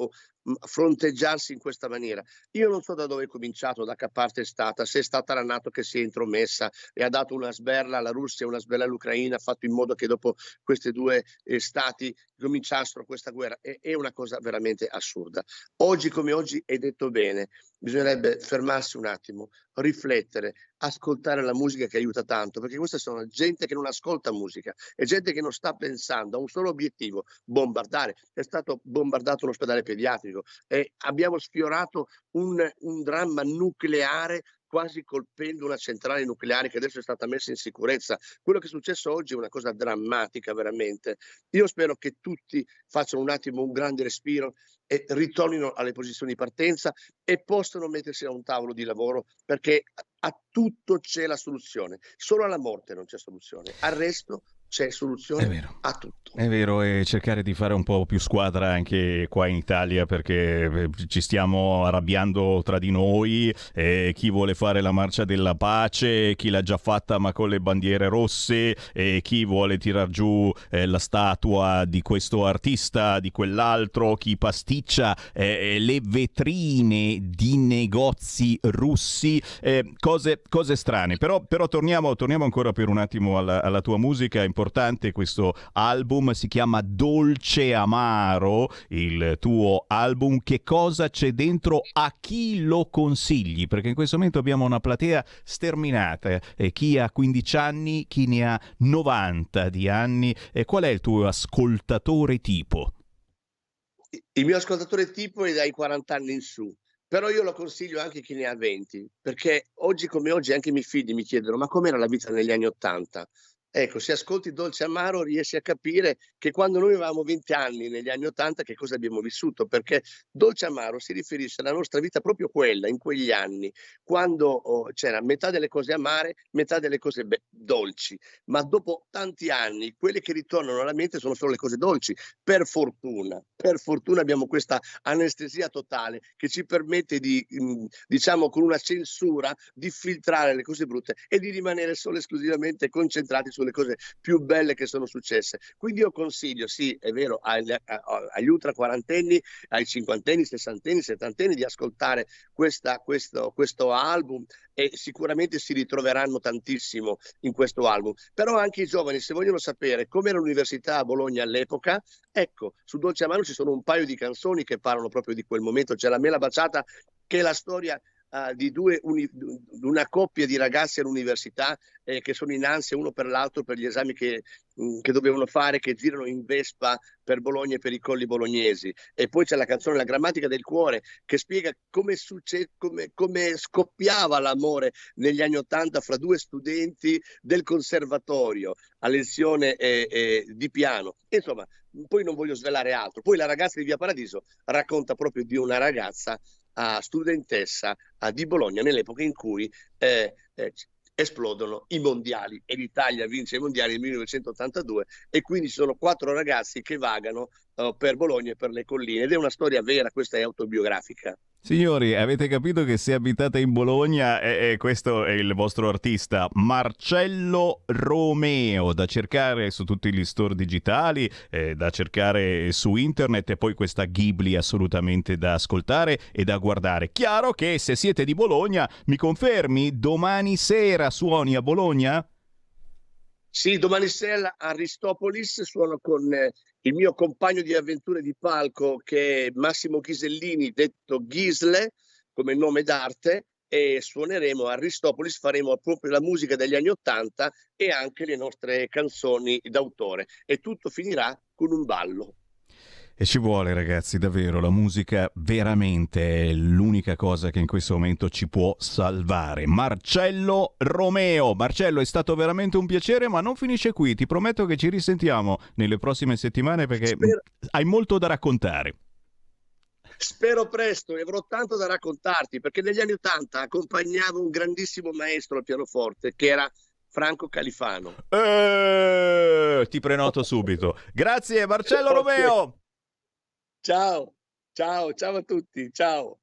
fronteggiarsi in questa maniera. Io non so da dove è cominciato, da che parte è stata, se è stata la NATO che si è intromessa e ha dato una sberla alla Russia, una sberla all'Ucraina, ha fatto in modo che dopo questi due stati cominciassero questa guerra. È una cosa veramente assurda. Oggi come oggi è detto bene, bisognerebbe fermarsi un attimo, riflettere, ascoltare la musica che aiuta tanto, perché questa sono gente che non ascolta musica, è gente che non sta pensando a un solo obiettivo, bombardare. È stato bombardato un ospedale pediatrico e abbiamo sfiorato un dramma nucleare, quasi colpendo una centrale nucleare che adesso è stata messa in sicurezza. Quello che è successo oggi è una cosa drammatica veramente. Io spero che tutti facciano un attimo un grande respiro e ritornino alle posizioni di partenza e possano mettersi a un tavolo di lavoro, perché a tutto c'è la soluzione. Solo alla morte non c'è soluzione, al resto c'è soluzione a tutto. È vero, e cercare di fare un po' più squadra anche qua in Italia, perché ci stiamo arrabbiando tra di noi, chi vuole fare la marcia della pace, chi l'ha già fatta ma con le bandiere rosse, chi vuole tirar giù la statua di questo artista, di quell'altro, chi pasticcia le vetrine di negozi russi, cose strane. Però torniamo ancora per un attimo alla tua musica. Importante questo album, si chiama Dolce Amaro, il tuo album. Che cosa c'è dentro? A chi lo consigli? Perché in questo momento abbiamo una platea sterminata, chi ha 15 anni, chi ne ha 90 di anni. Qual è il tuo ascoltatore tipo? Il mio ascoltatore tipo è dai 40 anni in su, però io lo consiglio anche a chi ne ha 20, perché oggi come oggi anche i miei figli mi chiedono ma com'era la vita negli anni 80? Ecco, se ascolti Dolce Amaro riesci a capire che quando noi avevamo 20 anni negli anni 80 che cosa abbiamo vissuto, perché Dolce Amaro si riferisce alla nostra vita proprio quella, in quegli anni, quando c'era metà delle cose amare, metà delle cose dolci, ma dopo tanti anni quelle che ritornano alla mente sono solo le cose dolci, per fortuna abbiamo questa anestesia totale che ci permette di, diciamo con una censura, di filtrare le cose brutte e di rimanere solo esclusivamente concentrati sulle cose più belle che sono successe. Quindi io consiglio, sì, è vero, agli ultra quarantenni, ai cinquantenni, sessantenni, settantenni di ascoltare questo album, e sicuramente si ritroveranno tantissimo in questo album. Però anche i giovani, se vogliono sapere com'era l'università a Bologna all'epoca, ecco, su Dolce Amaro ci sono un paio di canzoni che parlano proprio di quel momento. C'è La mela baciata, che è la storia di una coppia di ragazzi all'università che sono in ansia uno per l'altro per gli esami che dovevano fare, che girano in Vespa per Bologna e per i colli bolognesi. E poi c'è la canzone La grammatica del cuore, che spiega come scoppiava l'amore negli anni '80 fra due studenti del conservatorio a lezione di piano. Insomma, poi non voglio svelare altro. Poi La ragazza di Via Paradiso racconta proprio di una ragazza studentessa di Bologna nell'epoca in cui esplodono i mondiali e l'Italia vince i mondiali nel 1982, e quindi ci sono 4 ragazzi che vagano per Bologna e per le colline, ed è una storia vera, questa è autobiografica. Signori, avete capito che se abitate in Bologna, questo è il vostro artista, Marcello Romeo, da cercare su tutti gli store digitali, da cercare su internet, e poi questa Ghibli assolutamente da ascoltare e da guardare. Chiaro che se siete di Bologna, mi confermi, domani sera suoni a Bologna? Sì, domani sera a Aristopolis suono con il mio compagno di avventure di palco, che è Massimo Ghisellini, detto Ghisle come nome d'arte, e suoneremo a Aristopolis, faremo proprio la musica degli anni '80 e anche le nostre canzoni d'autore, e tutto finirà con un ballo. E ci vuole, ragazzi, davvero, la musica veramente è l'unica cosa che in questo momento ci può salvare. Marcello Romeo. Marcello, è stato veramente un piacere, ma non finisce qui. Ti prometto che ci risentiamo nelle prossime settimane, perché hai molto da raccontare. Spero presto, e avrò tanto da raccontarti, perché negli anni '80 accompagnavo un grandissimo maestro al pianoforte che era Franco Califano. Ti prenoto subito. Grazie, Marcello Romeo. Ciao. Ciao, ciao a tutti, ciao.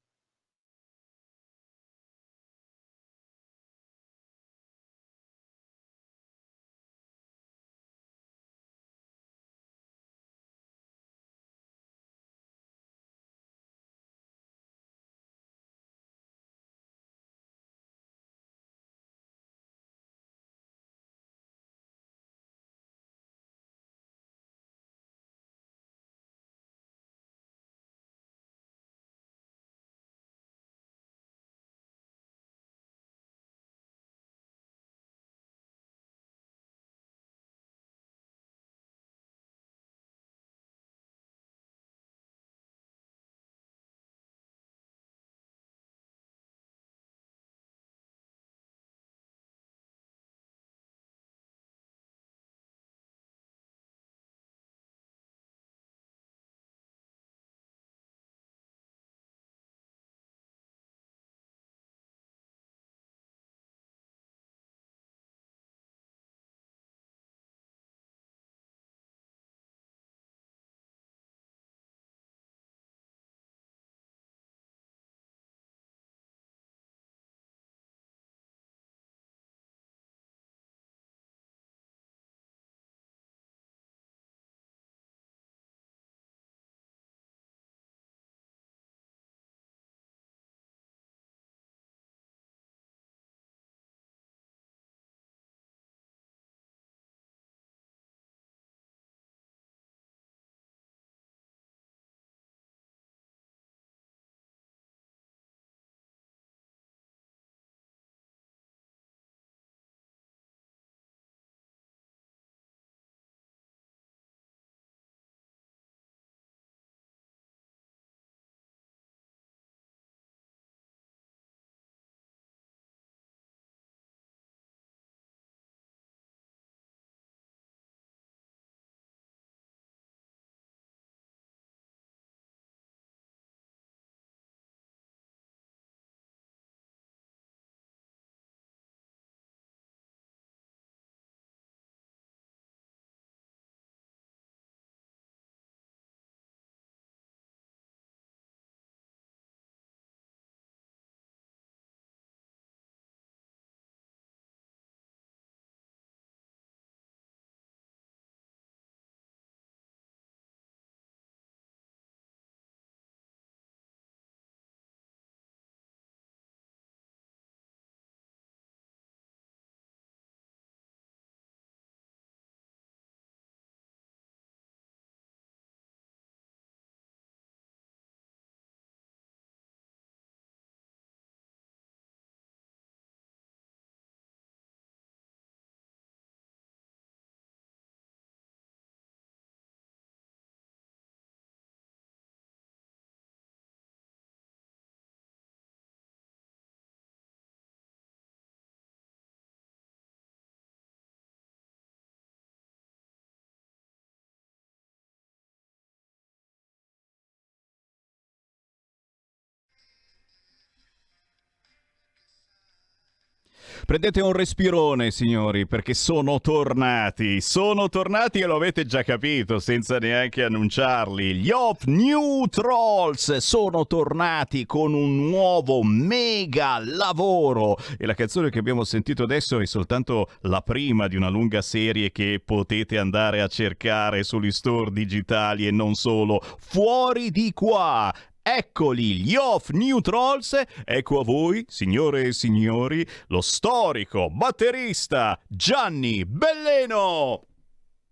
Prendete un respirone, signori, perché sono tornati e lo avete già capito senza neanche annunciarli. Gli Off New Trolls sono tornati con un nuovo mega lavoro e la canzone che abbiamo sentito adesso è soltanto la prima di una lunga serie che potete andare a cercare sugli store digitali e non solo. Fuori di qua! Eccoli, gli Off New Trolls, ecco a voi, signore e signori, lo storico batterista Gianni Belleno!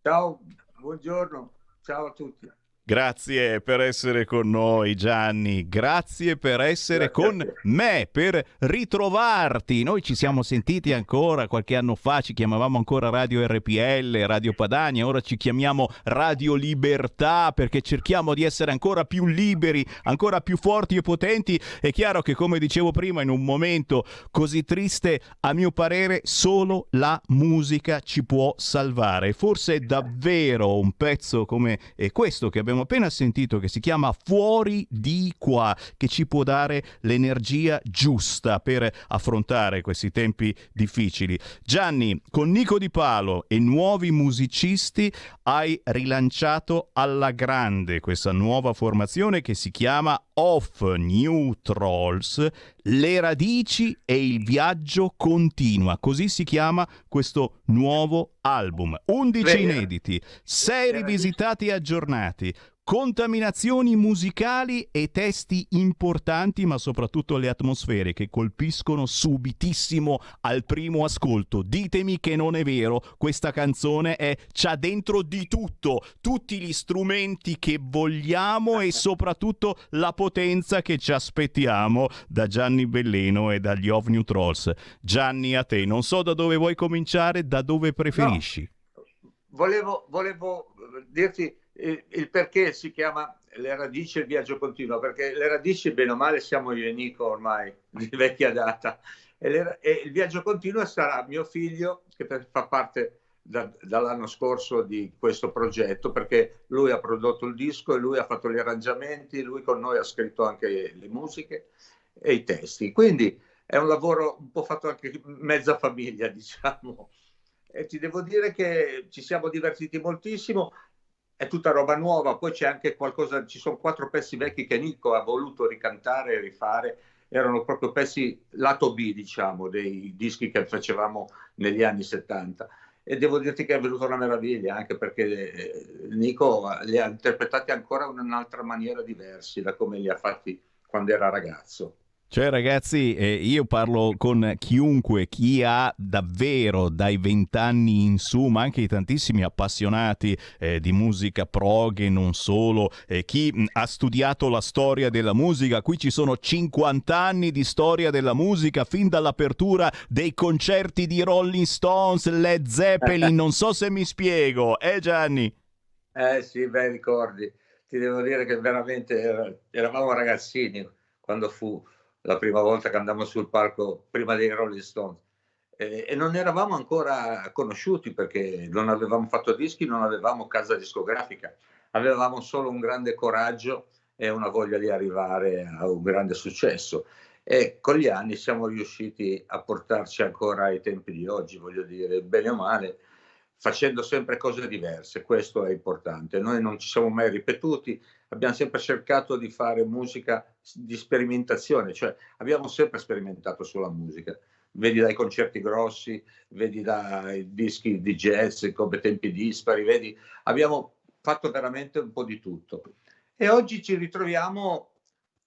Ciao, buongiorno, ciao a tutti. Grazie per essere con noi, Gianni, grazie per essere con me, per ritrovarti. Noi ci siamo sentiti ancora qualche anno fa, ci chiamavamo ancora Radio RPL, Radio Padania, ora ci chiamiamo Radio Libertà perché cerchiamo di essere ancora più liberi, ancora più forti e potenti. È chiaro che, come dicevo prima, in un momento così triste, a mio parere, solo la musica ci può salvare. Forse davvero un pezzo come questo che abbiamo abbiamo appena sentito, che si chiama Fuori di qua, che ci può dare l'energia giusta per affrontare questi tempi difficili. Gianni, con Nico Di Palo e nuovi musicisti hai rilanciato alla grande questa nuova formazione che si chiama Off New Trolls, le radici e il viaggio continua, così si chiama questo nuovo album. 11 inediti, 6 rivisitati e aggiornati, contaminazioni musicali e testi importanti, ma soprattutto le atmosfere che colpiscono subitissimo al primo ascolto. Ditemi che non è vero, questa canzone c'ha dentro di tutto, tutti gli strumenti che vogliamo e soprattutto la potenza che ci aspettiamo da Gianni Belleno e dagli Off New Trolls. Gianni, a te, non so da dove vuoi cominciare, da dove preferisci? No. Volevo dirti il perché si chiama Le radici e il viaggio continuo, perché le radici bene o male siamo io e Nico ormai di vecchia data, e il viaggio continuo sarà mio figlio, che fa parte dall'anno scorso di questo progetto, perché lui ha prodotto il disco e lui ha fatto gli arrangiamenti, lui con noi ha scritto anche le musiche e i testi, quindi è un lavoro un po' fatto anche mezza famiglia, diciamo, e ti devo dire che ci siamo divertiti moltissimo. È tutta roba nuova, poi c'è anche qualcosa, ci sono 4 pezzi vecchi che Nico ha voluto ricantare e rifare, erano proprio pezzi lato B, diciamo, dei dischi che facevamo negli anni 70. E devo dirti che è venuta una meraviglia, anche perché Nico li ha interpretati ancora in un'altra maniera diversi da come li ha fatti quando era ragazzo. Cioè ragazzi, io parlo con chiunque, chi ha davvero dai 20 anni in su, ma anche i tantissimi appassionati di musica prog e non solo, chi ha studiato la storia della musica. Qui ci sono 50 anni di storia della musica, fin dall'apertura dei concerti di Rolling Stones, Led Zeppelin, non so se mi spiego, Gianni? Sì, bei ricordi. Ti devo dire che veramente eravamo ragazzini quando fu la prima volta che andammo sul palco prima dei Rolling Stones, e non eravamo ancora conosciuti perché non avevamo fatto dischi, non avevamo casa discografica, avevamo solo un grande coraggio e una voglia di arrivare a un grande successo, e con gli anni siamo riusciti a portarci ancora ai tempi di oggi, voglio dire, bene o male, facendo sempre cose diverse. Questo è importante. Noi non ci siamo mai ripetuti, abbiamo sempre cercato di fare musica di sperimentazione, cioè abbiamo sempre sperimentato sulla musica, vedi dai concerti grossi, vedi dai dischi di jazz come Tempi Dispari, vedi, abbiamo fatto veramente un po' di tutto. E oggi ci ritroviamo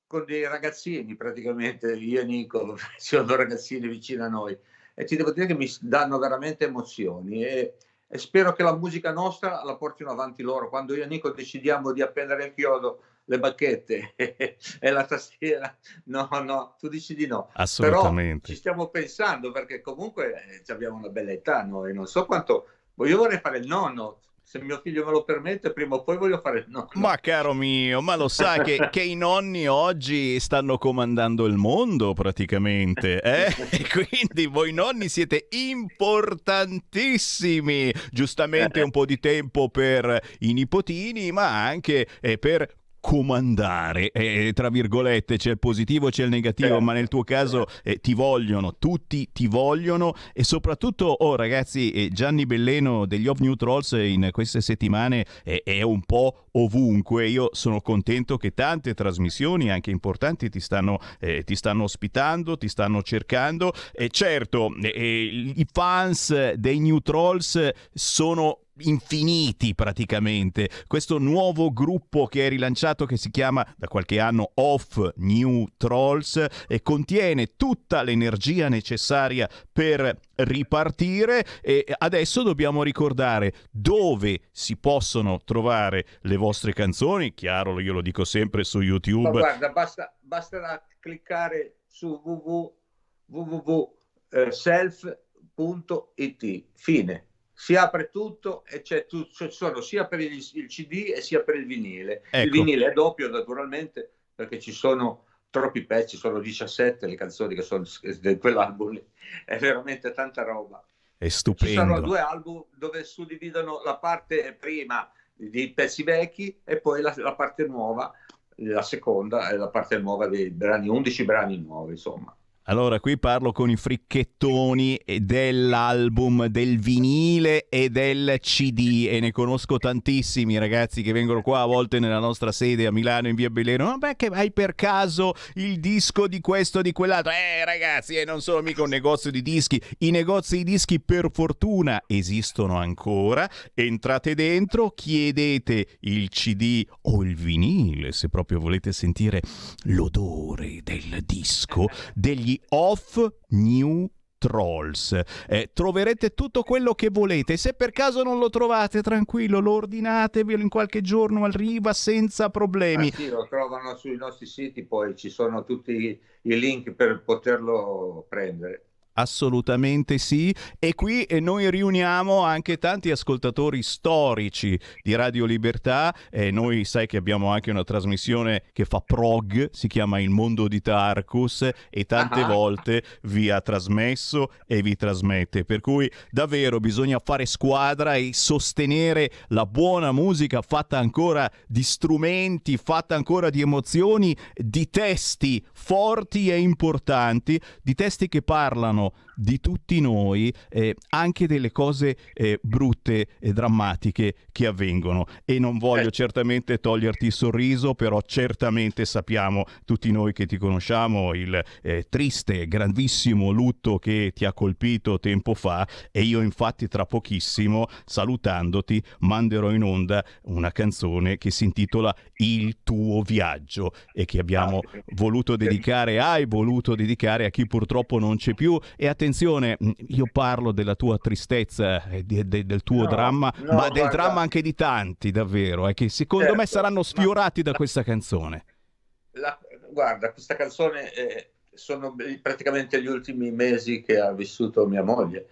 con dei ragazzini, praticamente io e Nico, sono ragazzini vicino a noi, e ti devo dire che mi danno veramente emozioni, e spero che la musica nostra la portino avanti loro. Quando io e Nico decidiamo di appendere il chiodo, le bacchette e la tastiera, no, tu dici di no. Assolutamente. Però ci stiamo pensando, perché comunque abbiamo una bella età noi, non so quanto, io vorrei fare il nonno, se mio figlio me lo permette, prima o poi voglio fare il nonno. Ma caro mio, ma lo sai che i nonni oggi stanno comandando il mondo praticamente, E quindi voi nonni siete importantissimi. Giustamente un po' di tempo per i nipotini, ma anche per comandare, tra virgolette, c'è il positivo, c'è il negativo, ma nel tuo caso ti vogliono, tutti ti vogliono, e soprattutto, ragazzi, Gianni Belleno degli Off New Trolls in queste settimane è un po' ovunque. Io sono contento che tante trasmissioni anche importanti ti stanno ospitando, ti stanno cercando, e certo i fans dei New Trolls sono infiniti praticamente. Questo nuovo gruppo che è rilanciato, che si chiama da qualche anno Off New Trolls, e contiene tutta l'energia necessaria per ripartire. E adesso dobbiamo ricordare dove si possono trovare le vostre canzoni. Chiaro, io lo dico sempre, su YouTube. Ma guarda, basta cliccare su www.self.it, fine. Si apre tutto e ci sono sia per il CD e sia per il vinile. Ecco. Il vinile è doppio, naturalmente, perché ci sono troppi pezzi, sono 17 le canzoni che sono di quell'album lì. È veramente tanta roba. È stupendo. Ci sono 2 album dove suddividono la parte prima di pezzi vecchi, e poi la parte nuova, la seconda è la parte nuova dei brani, 11 brani nuovi, insomma. Allora, qui parlo con i fricchettoni dell'album, del vinile e del CD, e ne conosco tantissimi ragazzi che vengono qua a volte nella nostra sede a Milano in via Belero. Ma beh, che hai per caso il disco di questo o di quell'altro? Ragazzi, non sono mica un negozio di dischi. I negozi di dischi per fortuna esistono ancora. Entrate dentro, chiedete il CD o il vinile se proprio volete sentire l'odore del disco, degli Off New Trolls. Troverete tutto quello che volete. Se per caso non lo trovate, tranquillo, lo ordinatevelo, in qualche giorno arriva senza problemi. Sì, lo trovano sui nostri siti, poi ci sono tutti i link per poterlo prendere. Assolutamente sì, e qui noi riuniamo anche tanti ascoltatori storici di Radio Libertà. Noi sai che abbiamo anche una trasmissione che fa prog, si chiama Il Mondo di Tarkus, e tante volte vi ha trasmesso e vi trasmette, per cui davvero bisogna fare squadra e sostenere la buona musica fatta ancora di strumenti, fatta ancora di emozioni, di testi forti e importanti, di testi che parlano di tutti noi, anche delle cose brutte e drammatiche che avvengono. E non voglio certamente toglierti il sorriso, però certamente sappiamo tutti noi che ti conosciamo il triste, grandissimo lutto che ti ha colpito tempo fa, e io infatti tra pochissimo, salutandoti, manderò in onda una canzone che si intitola Il tuo viaggio, e che abbiamo voluto dedicare a chi purtroppo non c'è più. E attenzione, io parlo della tua tristezza, del tuo dramma, ma del dramma anche di tanti, davvero, che secondo me saranno sfiorati da questa canzone. Guarda, questa canzone sono praticamente gli ultimi mesi che ha vissuto mia moglie.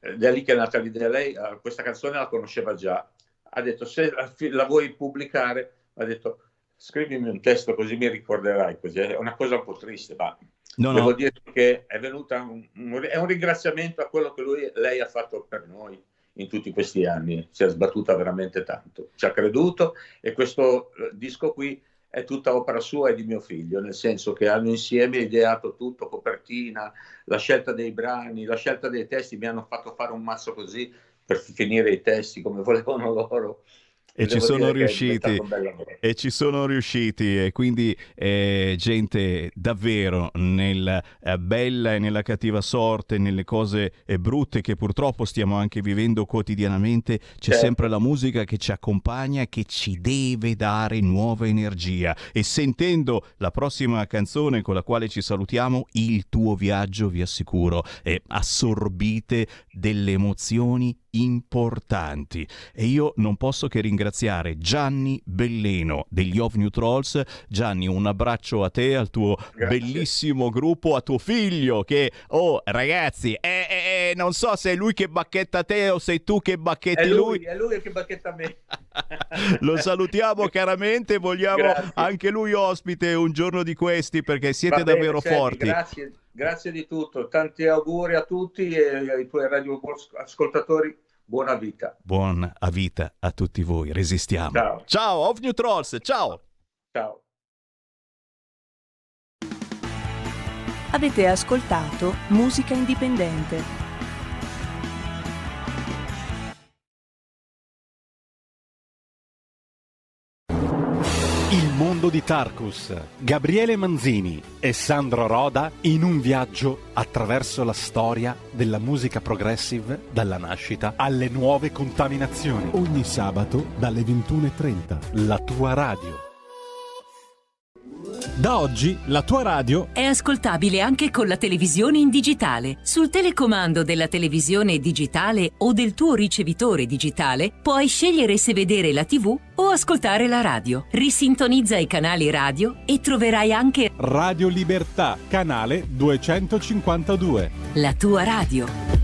Da lì che è nata l'idea. Lei questa canzone la conosceva già. Ha detto, se la vuoi pubblicare, ha detto, scrivimi un testo così mi ricorderai. Così è una cosa un po' triste, ma devo dire che è venuta è un ringraziamento a quello che lei ha fatto per noi in tutti questi anni. Si è sbattuta veramente tanto, ci ha creduto, e questo disco qui è tutta opera sua e di mio figlio, nel senso che hanno insieme ideato tutto, copertina, la scelta dei brani, la scelta dei testi. Mi hanno fatto fare un mazzo così per finire i testi come volevano loro. E ci sono riusciti, e quindi gente davvero nella bella e nella cattiva sorte, nelle cose brutte che purtroppo stiamo anche vivendo quotidianamente, c'è sempre la musica che ci accompagna e che ci deve dare nuova energia. E sentendo la prossima canzone con la quale ci salutiamo, Il tuo viaggio, vi assicuro, assorbite delle emozioni importanti. E io non posso che ringraziare Gianni Belleno degli Off New Trolls. Gianni, un abbraccio a te, al tuo bellissimo gruppo, a tuo figlio che, ragazzi, non so se è lui che bacchetta te o sei tu che bacchetti lui. È lui che bacchetta me. Lo salutiamo caramente, vogliamo anche lui ospite un giorno di questi, perché siete davvero forti. Grazie di tutto, tanti auguri a tutti e ai tuoi radioascoltatori. Buona vita. Buona vita a tutti voi, resistiamo. Ciao Off New Trolls, ciao. Ciao. Avete ascoltato Musica Indipendente. Il mondo di Tarkus, Gabriele Manzini e Sandro Roda in un viaggio attraverso la storia della musica progressive dalla nascita alle nuove contaminazioni. Ogni sabato dalle 21:30, la tua radio. Da oggi la tua radio è ascoltabile anche con la televisione in digitale. Sul telecomando della televisione digitale o del tuo ricevitore digitale puoi scegliere se vedere la TV o ascoltare la radio. Risintonizza i canali radio e troverai anche Radio Libertà, canale 252. La tua radio.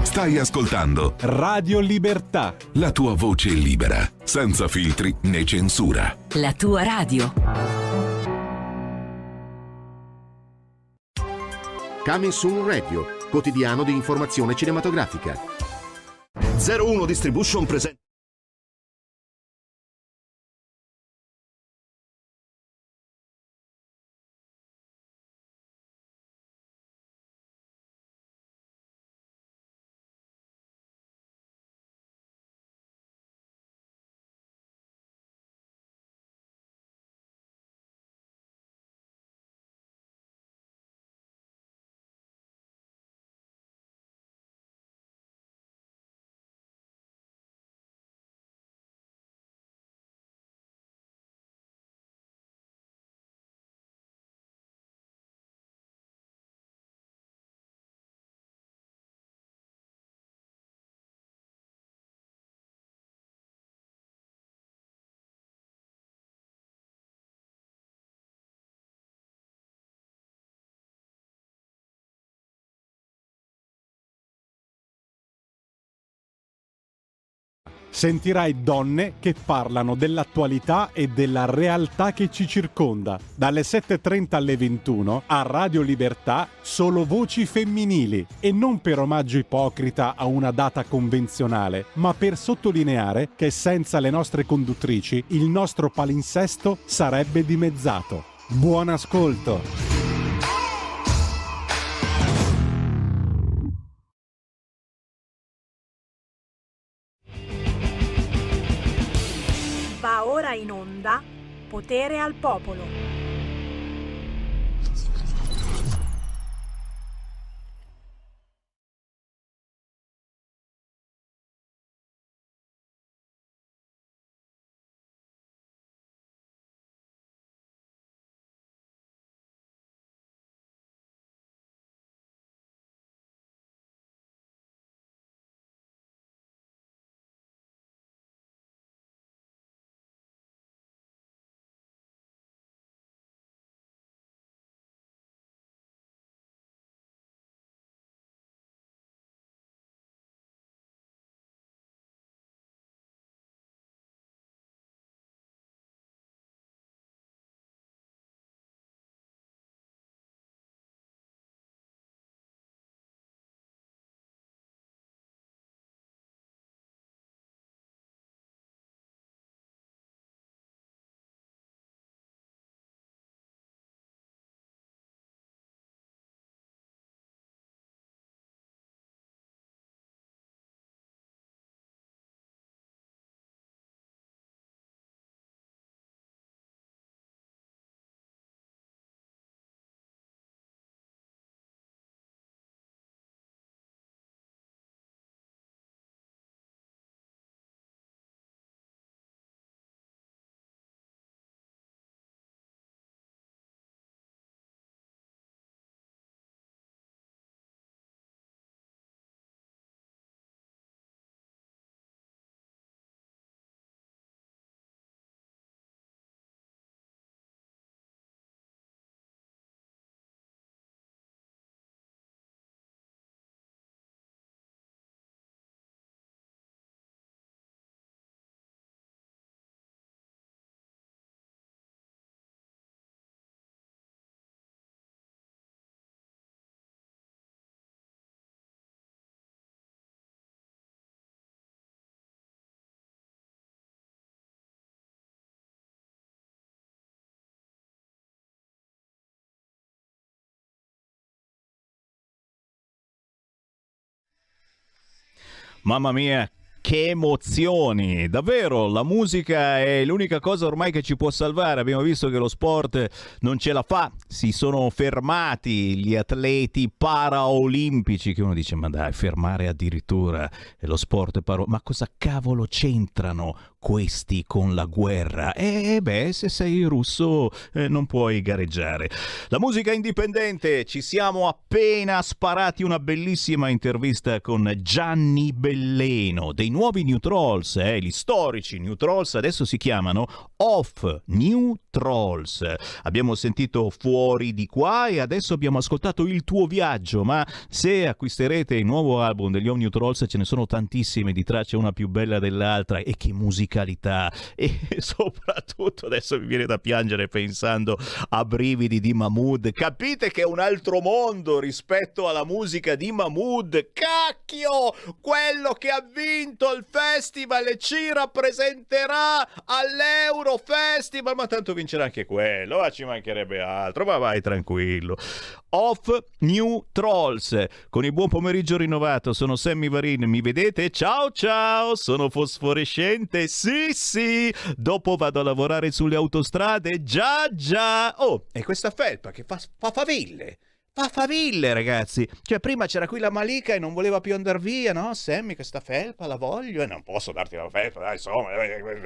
Stai ascoltando Radio Libertà, la tua voce libera, senza filtri né censura. La tua radio. Coming Soon Radio, quotidiano di informazione cinematografica. 01 Distribution presenta. Sentirai donne che parlano dell'attualità e della realtà che ci circonda. Dalle 7.30 alle 21 a Radio Libertà solo voci femminili, e non per omaggio ipocrita a una data convenzionale, ma per sottolineare che senza le nostre conduttrici il nostro palinsesto sarebbe dimezzato. Buon ascolto! Va ora in onda Potere al Popolo. Mamma mia, che emozioni! Davvero, la musica è l'unica cosa ormai che ci può salvare. Abbiamo visto che lo sport non ce la fa. Si sono fermati gli atleti paraolimpici, che uno dice, ma dai, fermare addirittura lo sport ma cosa cavolo c'entrano questi con la guerra? Beh, se sei russo non puoi gareggiare. La musica indipendente, ci siamo appena sparati una bellissima intervista con Gianni Belleno dei nuovi New Trolls, gli storici New Trolls adesso si chiamano Off New Trolls. Abbiamo sentito Fuori di qua e adesso abbiamo ascoltato Il tuo viaggio, ma se acquisterete il nuovo album degli Off New Trolls ce ne sono tantissime di tracce, una più bella dell'altra, e che musica musicalità e soprattutto adesso mi viene da piangere pensando a Brividi di Mahmood. Capite che è un altro mondo rispetto alla musica di Mahmood. Cacchio, quello che ha vinto il festival e ci rappresenterà all'Euro Festival, ma tanto vincerà anche quello, ma ci mancherebbe altro, ma vai tranquillo. Off New Trolls, con il buon pomeriggio rinnovato, sono Sammy Varin, mi vedete? Ciao ciao, sono fosforescente, sì, dopo vado a lavorare sulle autostrade, già, oh, e questa felpa che fa faville. Fa faville, ragazzi. Cioè, prima c'era qui la Malika e non voleva più andare via, no? Sammy, questa felpa la voglio e non posso darti la felpa, dai, insomma,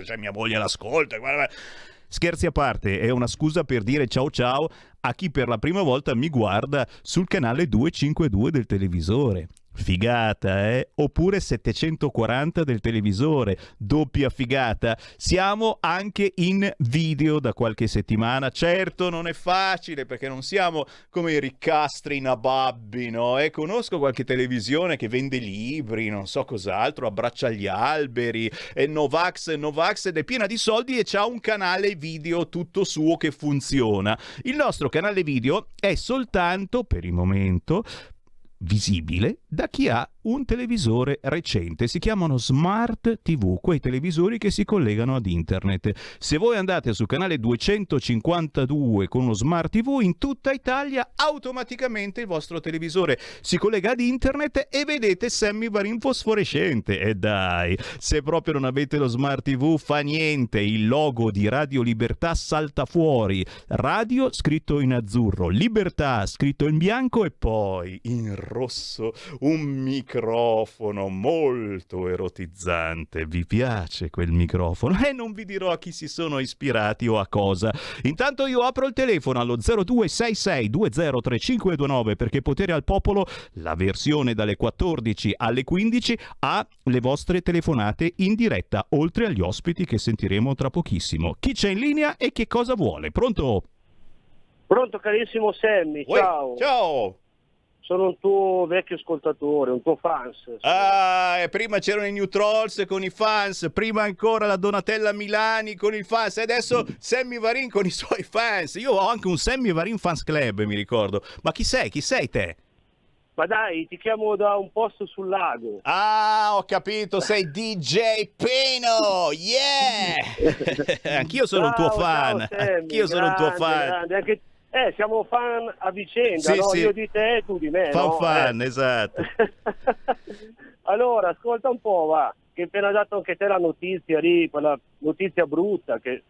c'è mia moglie all'ascolto. Guarda. Scherzi a parte, è una scusa per dire ciao ciao a chi per la prima volta mi guarda sul canale 252 del televisore. Figata, eh? Oppure 740 del televisore, doppia figata. Siamo anche in video da qualche settimana. Certo, non è facile perché non siamo come i riccastri nababbi, no? Conosco qualche televisione che vende libri, non so cos'altro, abbraccia gli alberi, è Novax ed è piena di soldi e c'ha un canale video tutto suo che funziona. Il nostro canale video è soltanto, per il momento, visibile da chi ha un televisore recente. Si chiamano Smart TV, quei televisori che si collegano ad internet. Se voi andate sul canale 252 con uno Smart TV, in tutta Italia automaticamente il vostro televisore si collega ad internet e vedete Sammy Varin fosforescente. E dai, se proprio non avete lo Smart TV fa niente, il logo di Radio Libertà salta fuori, radio scritto in azzurro, Libertà scritto in bianco e poi in rosso un microfono molto erotizzante. Vi piace quel microfono? Non vi dirò a chi si sono ispirati o a cosa. Intanto io apro il telefono allo 0266203529 perché Potere al Popolo, la versione dalle 14 alle 15, ha le vostre telefonate in diretta, oltre agli ospiti che sentiremo tra pochissimo. Chi c'è in linea e che cosa vuole? Pronto? Pronto, carissimo Sammy, ciao. Ciao. Sono un tuo vecchio ascoltatore, un tuo fans. Prima c'erano i New Trolls con i fans, prima ancora la Donatella Milani con i fans, e adesso Sammy Varin con i suoi fans. Io ho anche un Sammy Varin Fans Club, mi ricordo. Ma chi sei? Chi sei te? Ma dai, ti chiamo da un posto sul lago. Ah, ho capito, sei DJ Pino, yeah! Anch'io sono un tuo fan, anch'io sono un tuo fan. Grande, anche... siamo fan a vicenda, sì, no? Sì. Io di te e tu di me, fan, esatto. Allora, ascolta un po', va, che appena dato anche te la notizia lì, quella notizia brutta, che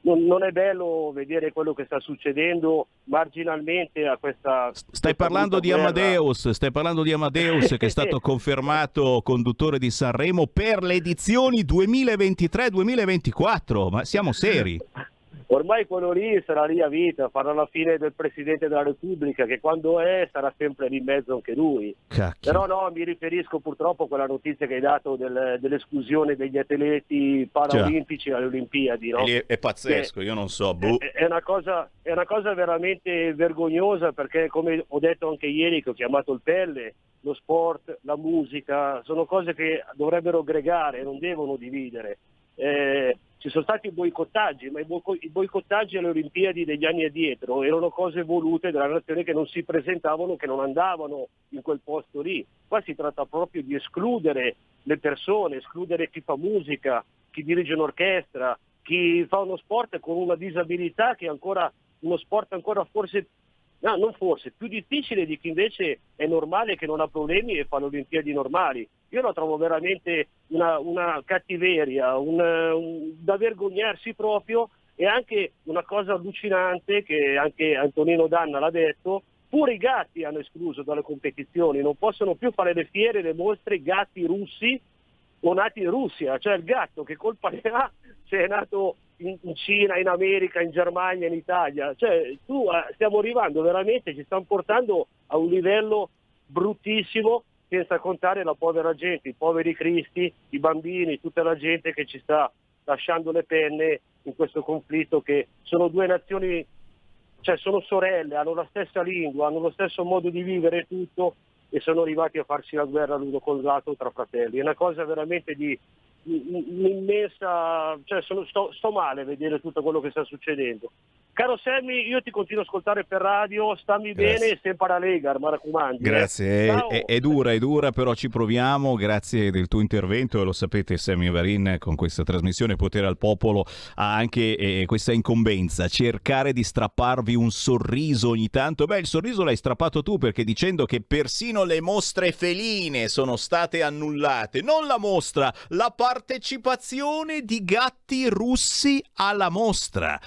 non è bello vedere quello che sta succedendo marginalmente a questa... Stai parlando di Amadeus, che è stato confermato conduttore di Sanremo per le edizioni 2023-2024, ma siamo seri? Ormai quello lì sarà lì a vita, farà la fine del Presidente della Repubblica, che quando sarà sempre lì in mezzo anche lui. Cacchio. Però no, mi riferisco purtroppo a quella notizia che hai dato dell'esclusione degli atleti paraolimpici alle Olimpiadi. No? È pazzesco, io non so. È una cosa veramente vergognosa, perché come ho detto anche ieri che ho chiamato il Pelle, lo sport, la musica, sono cose che dovrebbero aggregare, non devono dividere. Ci sono stati boicottaggi, ma i boicottaggi alle Olimpiadi degli anni addietro erano cose volute dalla nazione che non si presentavano, che non andavano in quel posto lì. Qua si tratta proprio di escludere le persone, escludere chi fa musica, chi dirige un'orchestra, chi fa uno sport con una disabilità, che è ancora uno sport ancora più difficile di chi invece è normale, che non ha problemi e fa le Olimpiadi normali. Io la trovo veramente una cattiveria, da vergognarsi proprio, e anche una cosa allucinante che anche Antonino Danna l'ha detto, pure i gatti hanno escluso dalle competizioni, non possono più fare le fiere, le mostre, i gatti russi o nati in Russia, cioè il gatto che colpa ne ha se è nato in Cina, in America, in Germania, in Italia. Cioè stiamo arrivando veramente, ci stanno portando a un livello bruttissimo, senza contare la povera gente, i poveri cristi, i bambini, tutta la gente che ci sta lasciando le penne in questo conflitto, che sono due nazioni, cioè sono sorelle, hanno la stessa lingua, hanno lo stesso modo di vivere e tutto, e sono arrivati a farsi la guerra l'uno con l'altro tra fratelli. È una cosa veramente di un'immensa, cioè sto male a vedere tutto quello che sta succedendo. Caro Sammy, io ti continuo a ascoltare per radio, stammi bene e sempre alla Lega, mi raccomando. Grazie, è dura, però ci proviamo. Grazie del tuo intervento, e lo sapete, Sammy Varin con questa trasmissione Potere al Popolo ha anche questa incombenza, cercare di strapparvi un sorriso ogni tanto. Beh, il sorriso l'hai strappato tu, perché dicendo che persino le mostre feline sono state annullate, non la mostra, la partecipazione di gatti russi alla mostra.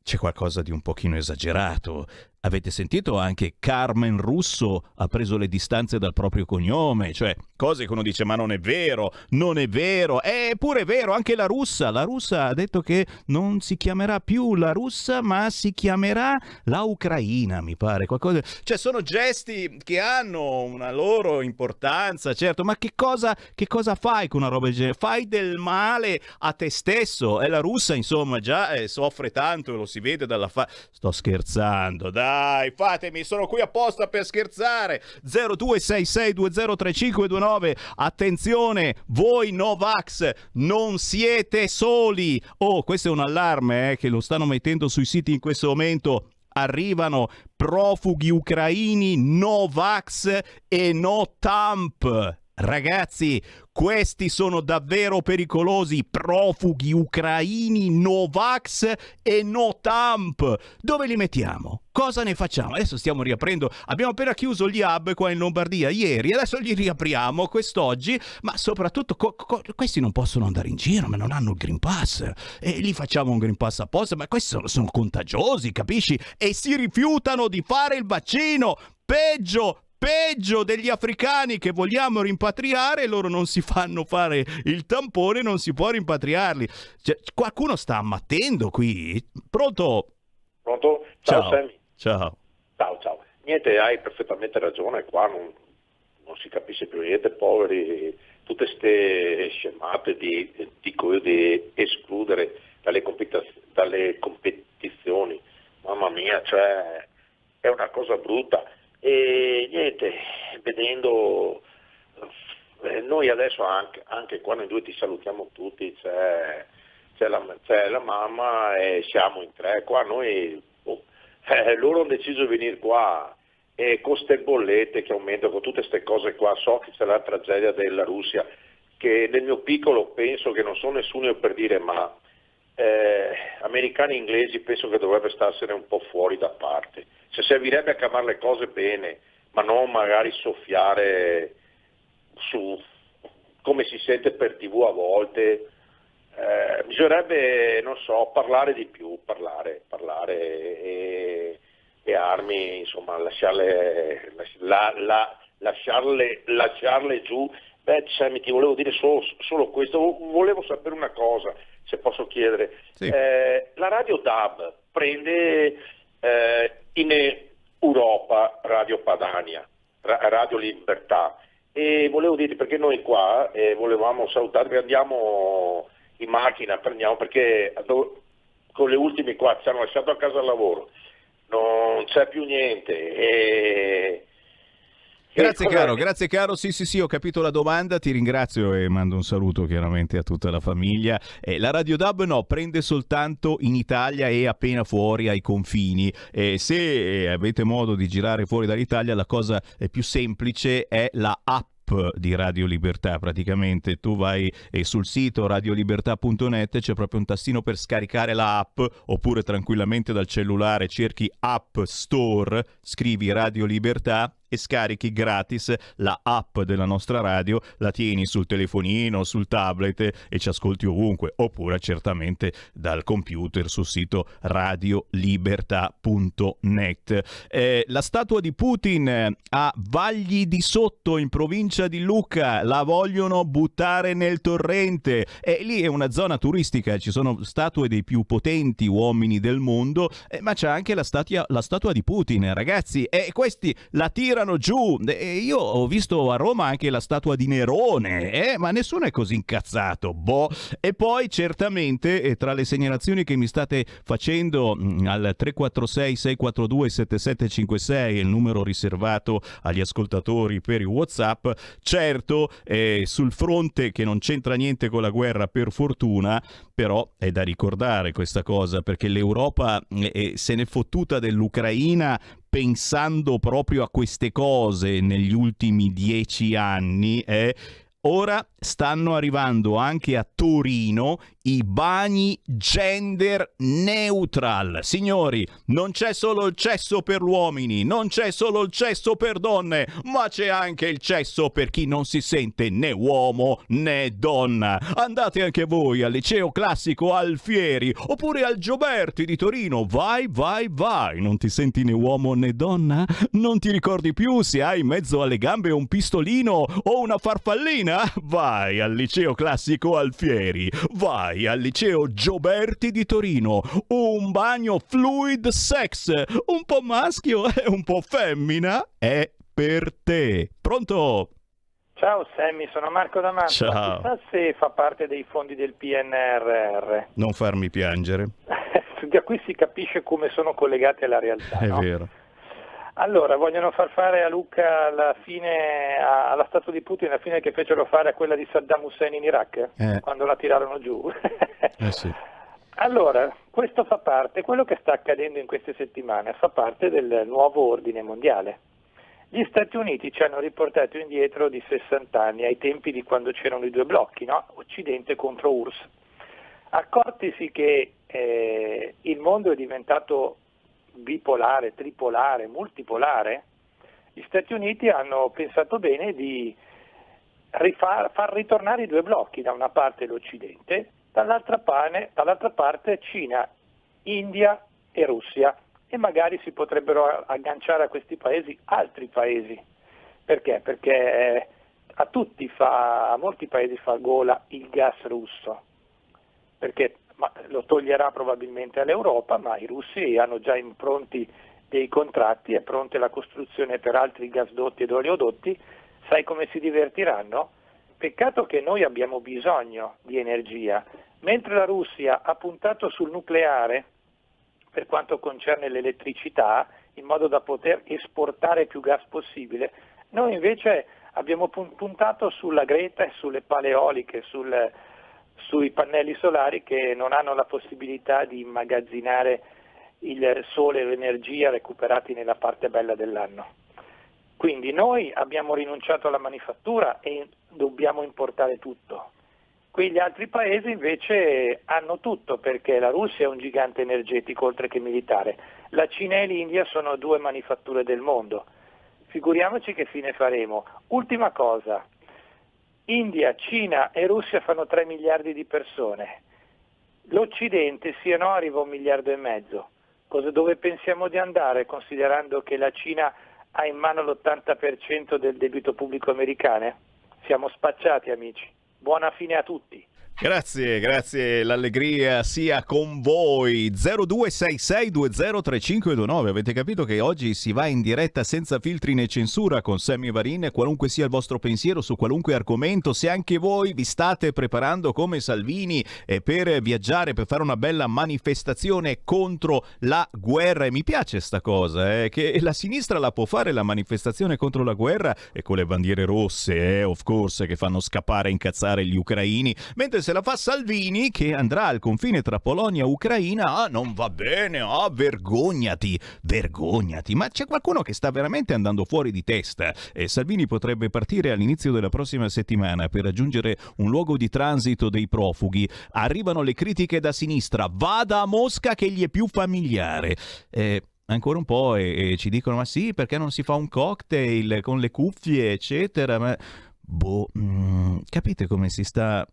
C'è qualcosa di un pochino esagerato. Avete sentito anche Carmen Russo ha preso le distanze dal proprio cognome, cioè cose che uno dice ma non è vero, è pure vero. Anche la russa ha detto che non si chiamerà più la russa ma si chiamerà la ucraina, mi pare, qualcosa. Cioè sono gesti che hanno una loro importanza, certo, ma che cosa fai con una roba del genere? Fai del male a te stesso. E la russa insomma già soffre tanto, lo si vede dalla sto scherzando, dai, fatemi, sono qui apposta per scherzare. 0266203529. Attenzione, voi Novax non siete soli. Oh, questo è un allarme che lo stanno mettendo sui siti in questo momento. Arrivano profughi ucraini Novax e no Tamp. Ragazzi, questi sono davvero pericolosi, profughi ucraini Novax e no Tamp. Dove li mettiamo? Cosa ne facciamo? Adesso stiamo riaprendo, abbiamo appena chiuso gli hub qua in Lombardia ieri, adesso li riapriamo quest'oggi, ma soprattutto questi non possono andare in giro, ma non hanno il Green Pass, e li facciamo un Green Pass apposta, ma questi sono contagiosi, capisci? E si rifiutano di fare il vaccino. Peggio degli africani che vogliamo rimpatriare, loro non si fanno fare il tampone, non si può rimpatriarli. Cioè, qualcuno sta ammattendo qui? Pronto? Ciao Sammy. Ciao. Niente, hai perfettamente ragione, qua non si capisce più niente, poveri, tutte ste scemate di escludere dalle competizioni, mamma mia, cioè è una cosa brutta. E niente, vedendo noi adesso anche qua noi due ti salutiamo tutti, c'è la mamma e siamo in tre qua, noi loro hanno deciso di venire qua e con ste bollette che aumentano, con tutte queste cose qua, so che c'è la tragedia della Russia, che nel mio piccolo penso che non sono nessuno io per dire, ma americani e inglesi penso che dovrebbe starsene un po' fuori da parte, se servirebbe a chiamare le cose bene, ma non magari soffiare su come si sente per TV a volte. Bisognerebbe, non so, parlare di più, parlare e armi, insomma, lasciarle giù. Beh, Sammy, ti volevo dire solo questo, volevo sapere una cosa, se posso chiedere. Sì. La radio DAB prende in Europa Radio Padania, Radio Libertà, e volevo dirti perché noi qua volevamo salutarvi, andiamo in macchina, prendiamo perché con le ultime qua ci hanno lasciato a casa al lavoro, non c'è più niente Grazie caro, sì, ho capito la domanda, ti ringrazio e mando un saluto chiaramente a tutta la famiglia. La Radio DAB no, prende soltanto in Italia e appena fuori ai confini. Se avete modo di girare fuori dall'Italia, la cosa più semplice è la app di Radio Libertà. Praticamente tu vai sul sito radiolibertà.net, c'è proprio un tastino per scaricare la app, oppure tranquillamente dal cellulare cerchi App Store, scrivi Radio Libertà e scarichi gratis la app della nostra radio, la tieni sul telefonino, sul tablet e ci ascolti ovunque, oppure certamente dal computer sul sito radiolibertà.net. La statua di Putin a Vagli di Sotto in provincia di Lucca la vogliono buttare nel torrente, e lì è una zona turistica, ci sono statue dei più potenti uomini del mondo, ma c'è anche la statua di Putin, ragazzi, e questi la tirano tirano giù. Io ho visto a Roma anche la statua di Nerone, ma nessuno è così incazzato. Boh. E poi certamente tra le segnalazioni che mi state facendo al 346 642 7756, il numero riservato agli ascoltatori per i WhatsApp, certo sul fronte che non c'entra niente con la guerra, per fortuna, però è da ricordare questa cosa, perché l'Europa se n'è fottuta dell'Ucraina pensando proprio a queste cose negli ultimi 10 anni. Ora stanno arrivando anche a Torino i bagni gender neutral. Signori, non c'è solo il cesso per gli uomini, non c'è solo il cesso per donne, ma c'è anche il cesso per chi non si sente né uomo né donna. Andate anche voi al liceo classico Alfieri oppure al Gioberti di Torino. Vai, non ti senti né uomo né donna? Non ti ricordi più se hai in mezzo alle gambe un pistolino o una farfallina? Vai al liceo classico Alfieri, vai al liceo Gioberti di Torino, un bagno fluid sex, un po' maschio e un po' femmina è per te. Pronto? Ciao Sammy, sono Marco da Mantova. Ciao. Chissà se fa parte dei fondi del PNRR. Non farmi piangere. Da qui si capisce come sono collegati alla realtà. È no? vero. Allora, vogliono far fare a Luca la fine, alla statua di Putin, la fine che fecero fare a quella di Saddam Hussein in Iraq, quando la tirarono giù. Sì. Allora, questo fa parte, quello che sta accadendo in queste settimane, fa parte del nuovo ordine mondiale. Gli Stati Uniti ci hanno riportato indietro di 60 anni, ai tempi di quando c'erano i due blocchi, no? Occidente contro URSS. Accortisi che il mondo è diventato bipolare, tripolare, multipolare, gli Stati Uniti hanno pensato bene di far ritornare i due blocchi, da una parte l'Occidente, dall'altra parte Cina, India e Russia, e magari si potrebbero agganciare a questi paesi altri paesi. Perché? Perché a molti paesi fa gola il gas russo, perché lo toglierà probabilmente all'Europa, ma i russi hanno già impronti dei contratti, è pronta la costruzione per altri gasdotti ed oleodotti. Sai come si divertiranno? Peccato che noi abbiamo bisogno di energia, mentre la Russia ha puntato sul nucleare per quanto concerne l'elettricità, in modo da poter esportare più gas possibile. Noi invece abbiamo puntato sulla Greta e sulle pale eoliche, sui pannelli solari, che non hanno la possibilità di immagazzinare il sole e l'energia recuperati nella parte bella dell'anno. Quindi noi abbiamo rinunciato alla manifattura e dobbiamo importare tutto. Quegli altri paesi invece hanno tutto, perché la Russia è un gigante energetico oltre che militare. La Cina e l'India sono due manifatture del mondo. Figuriamoci che fine faremo. Ultima cosa. India, Cina e Russia fanno 3 miliardi di persone. L'Occidente, sì o no, arriva a 1,5 miliardi. Dove pensiamo di andare, considerando che la Cina ha in mano l'80% del debito pubblico americano? Siamo spacciati, amici. Buona fine a tutti. Grazie, l'allegria sia con voi. 0266203529. Avete capito che oggi si va in diretta senza filtri né censura con Sammy Varin, qualunque sia il vostro pensiero su qualunque argomento. Se anche voi vi state preparando come Salvini per viaggiare, per fare una bella manifestazione contro la guerra, e mi piace sta cosa, che la sinistra la può fare la manifestazione contro la guerra e con le bandiere rosse, of course, che fanno scappare e incazzare gli ucraini, mentre se la fa Salvini, che andrà al confine tra Polonia e Ucraina, non va bene, vergognati, ma c'è qualcuno che sta veramente andando fuori di testa. Salvini potrebbe partire all'inizio della prossima settimana per raggiungere un luogo di transito dei profughi. Arrivano le critiche da sinistra, vada a Mosca che gli è più familiare. Ancora un po' e ci dicono, ma sì, perché non si fa un cocktail con le cuffie, eccetera, ma... capite come si sta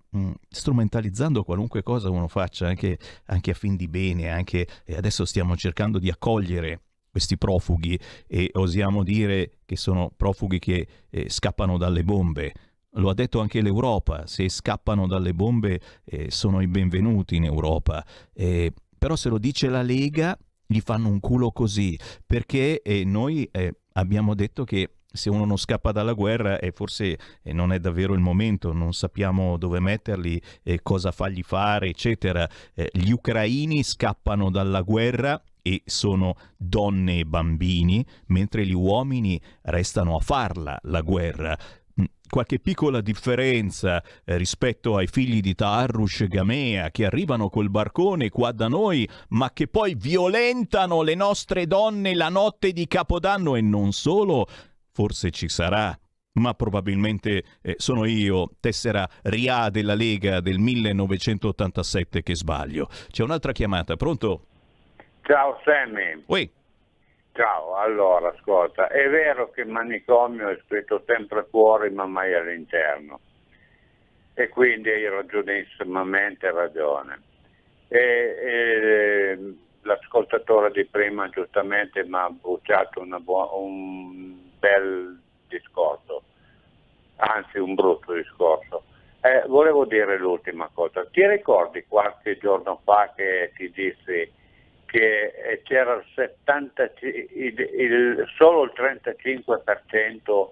strumentalizzando qualunque cosa uno faccia, anche a fin di bene, e adesso stiamo cercando di accogliere questi profughi e osiamo dire che sono profughi che scappano dalle bombe. Lo ha detto anche l'Europa, se scappano dalle bombe sono i benvenuti in Europa, però se lo dice la Lega gli fanno un culo così, perché noi abbiamo detto che se uno non scappa dalla guerra forse non è davvero il momento, non sappiamo dove metterli, cosa fargli fare, eccetera. Gli ucraini scappano dalla guerra e sono donne e bambini, mentre gli uomini restano a farla la guerra. Qualche piccola differenza rispetto ai figli di Taharrush e Gamea che arrivano col barcone qua da noi, ma che poi violentano le nostre donne la notte di Capodanno, e non solo, forse ci sarà. Ma probabilmente sono io, tessera RIA della Lega del 1987, che sbaglio. C'è un'altra chiamata, pronto? Ciao Sammy. Ui. Ciao, allora ascolta, è vero che il manicomio è scritto sempre fuori ma mai all'interno, e quindi hai ragionissimamente ragione. L'ascoltatore di prima giustamente mi ha bruciato un bel discorso, anzi un brutto discorso. Volevo dire l'ultima cosa. Ti ricordi qualche giorno fa che ti dissi che c'era solo il 35%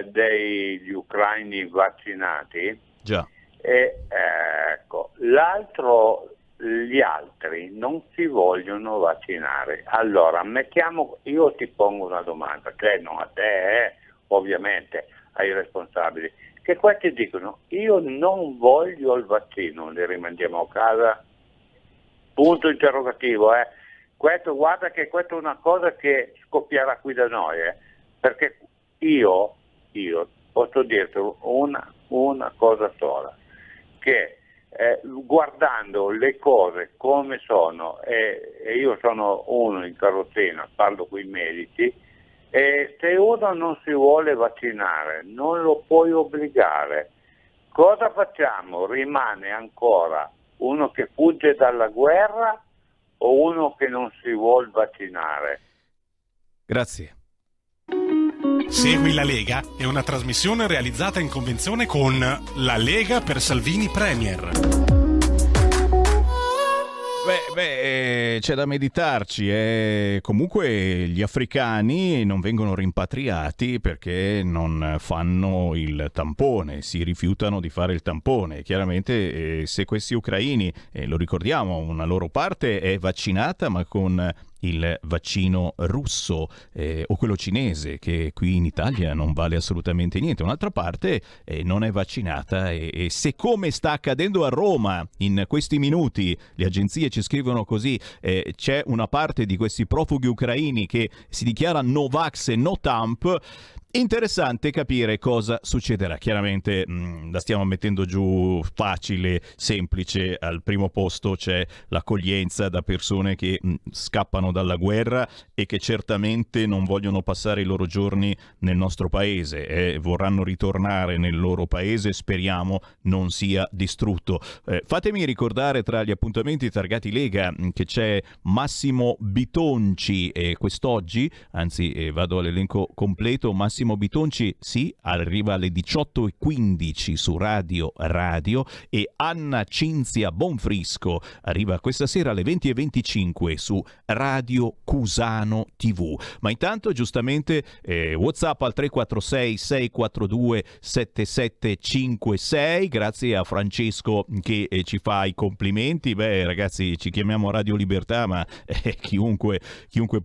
degli ucraini vaccinati? Già. Ecco, gli altri non si vogliono vaccinare. Allora, io ti pongo una domanda, cioè non a te, ovviamente ai responsabili, che questi dicono io non voglio il vaccino, li rimandiamo a casa? Punto interrogativo. Guarda che questa è una cosa che scoppierà qui da noi, perché io posso dirti una cosa sola, che guardando le cose come sono, e io sono uno in carrozzina, parlo con i medici, e se uno non si vuole vaccinare non lo puoi obbligare. Cosa facciamo? Rimane ancora uno che fugge dalla guerra o uno che non si vuol vaccinare? Grazie. Segui la Lega è una trasmissione realizzata in convenzione con La Lega per Salvini Premier. C'è da meditarci. Comunque gli africani non vengono rimpatriati perché non fanno il tampone, si rifiutano di fare il tampone. Chiaramente se questi ucraini, lo ricordiamo, una loro parte è vaccinata ma con il vaccino russo o quello cinese, che qui in Italia non vale assolutamente niente, un'altra parte non è vaccinata, e se, come sta accadendo a Roma in questi minuti, le agenzie ci scrivono così, c'è una parte di questi profughi ucraini che si dichiara no vax e no tamp. Interessante capire cosa succederà. Chiaramente la stiamo mettendo giù facile, semplice. Al primo posto c'è l'accoglienza da persone che scappano dalla guerra e che certamente non vogliono passare i loro giorni nel nostro paese e vorranno ritornare nel loro paese, speriamo non sia distrutto. Fatemi ricordare tra gli appuntamenti targati Lega che c'è Massimo Bitonci quest'oggi, anzi vado all'elenco completo. Massimo Bitonci arriva alle 18:15 su Radio, e Anna Cinzia Bonfrisco arriva questa sera alle 20:25 su Radio Cusano TV. Ma intanto giustamente WhatsApp al 346 642 7756. Grazie a Francesco che ci fa i complimenti. Ragazzi, ci chiamiamo Radio Libertà, ma chiunque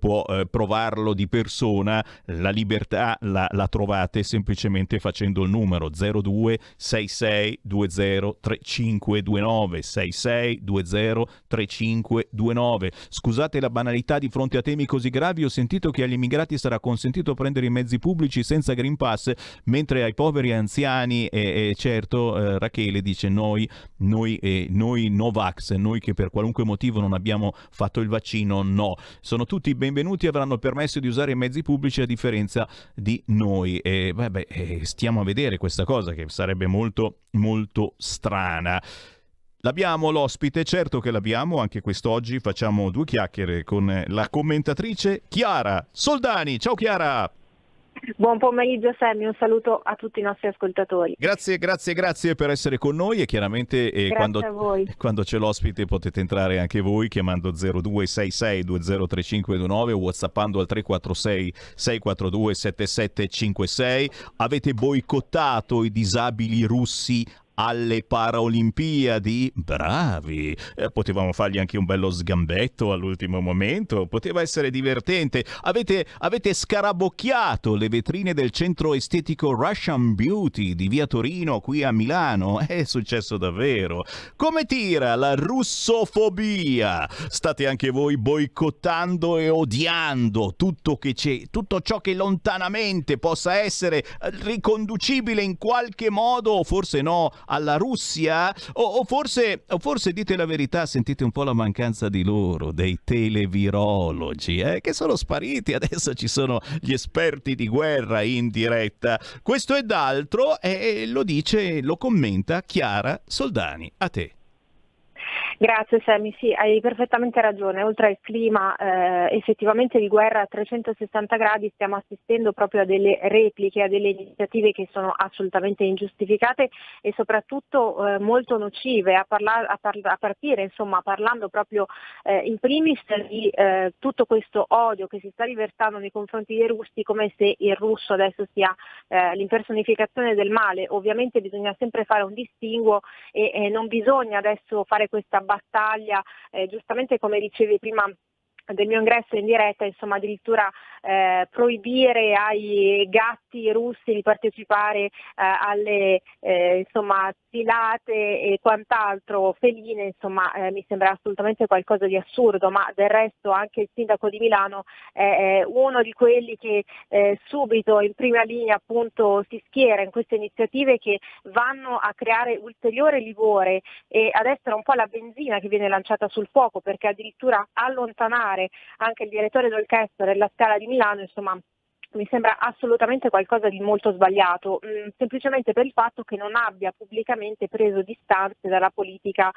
può provarlo di persona. La libertà la trovate semplicemente facendo il numero 02 66 20 3529 66 20 3529. Scusate la banalità di fronte a temi così gravi. Ho sentito che agli immigrati sarà consentito prendere i mezzi pubblici senza Green Pass, mentre ai poveri anziani certo Rachele dice noi no vax, noi che per qualunque motivo non abbiamo fatto il vaccino, no. Sono tutti benvenuti, avranno permesso di usare i mezzi pubblici a differenza di noi. Stiamo a vedere questa cosa che sarebbe molto molto strana. L'abbiamo l'ospite, certo che l'abbiamo, anche quest'oggi facciamo due chiacchiere con la commentatrice Chiara Soldani. Ciao Chiara! Buon pomeriggio Sammy, un saluto a tutti i nostri ascoltatori. Grazie per essere con noi e chiaramente quando c'è l'ospite potete entrare anche voi chiamando 0266 203529 o whatsappando al 346 642 7756. Avete boicottato i disabili russi alle Paralimpiadi? Bravi! Potevamo fargli anche un bello sgambetto all'ultimo momento, poteva essere divertente. Avete scarabocchiato le vetrine del centro estetico Russian Beauty di via Torino qui a Milano. È successo davvero. Come tira la russofobia? State anche voi boicottando e odiando tutto ciò che lontanamente possa essere riconducibile in qualche modo, o forse no, alla Russia? O forse dite la verità, sentite un po' la mancanza di loro, dei televirologi, che sono spariti, adesso ci sono gli esperti di guerra in diretta. Questo ed altro lo commenta Chiara Soldani. A te. Grazie Sammy, sì, hai perfettamente ragione. Oltre al clima effettivamente di guerra a 360 gradi stiamo assistendo proprio a delle repliche, a delle iniziative che sono assolutamente ingiustificate e soprattutto molto nocive, a partire insomma parlando proprio in primis di tutto questo odio che si sta riversando nei confronti dei russi, come se il russo adesso sia l'impersonificazione del male. Ovviamente bisogna sempre fare un distinguo e non bisogna adesso fare questa battaglia, giustamente come dicevi prima del mio ingresso in diretta, insomma addirittura proibire ai gatti russi di partecipare alle insomma sfilate e quant'altro feline, insomma mi sembra assolutamente qualcosa di assurdo, ma del resto anche il sindaco di Milano è uno di quelli che subito in prima linea appunto si schiera in queste iniziative che vanno a creare ulteriore livore e ad essere un po' la benzina che viene lanciata sul fuoco, perché addirittura allontanare anche il direttore d'orchestra della Scala di Milano, insomma mi sembra assolutamente qualcosa di molto sbagliato, semplicemente per il fatto che non abbia pubblicamente preso distanze dalla politica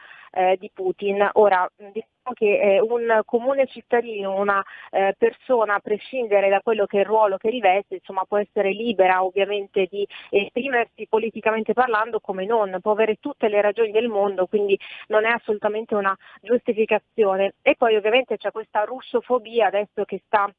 di Putin. Ora, diciamo che un comune cittadino, una persona, a prescindere da quello che è il ruolo che riveste, insomma può essere libera ovviamente di esprimersi politicamente parlando, come non, può avere tutte le ragioni del mondo, quindi non è assolutamente una giustificazione. E poi ovviamente c'è questa russofobia adesso che sta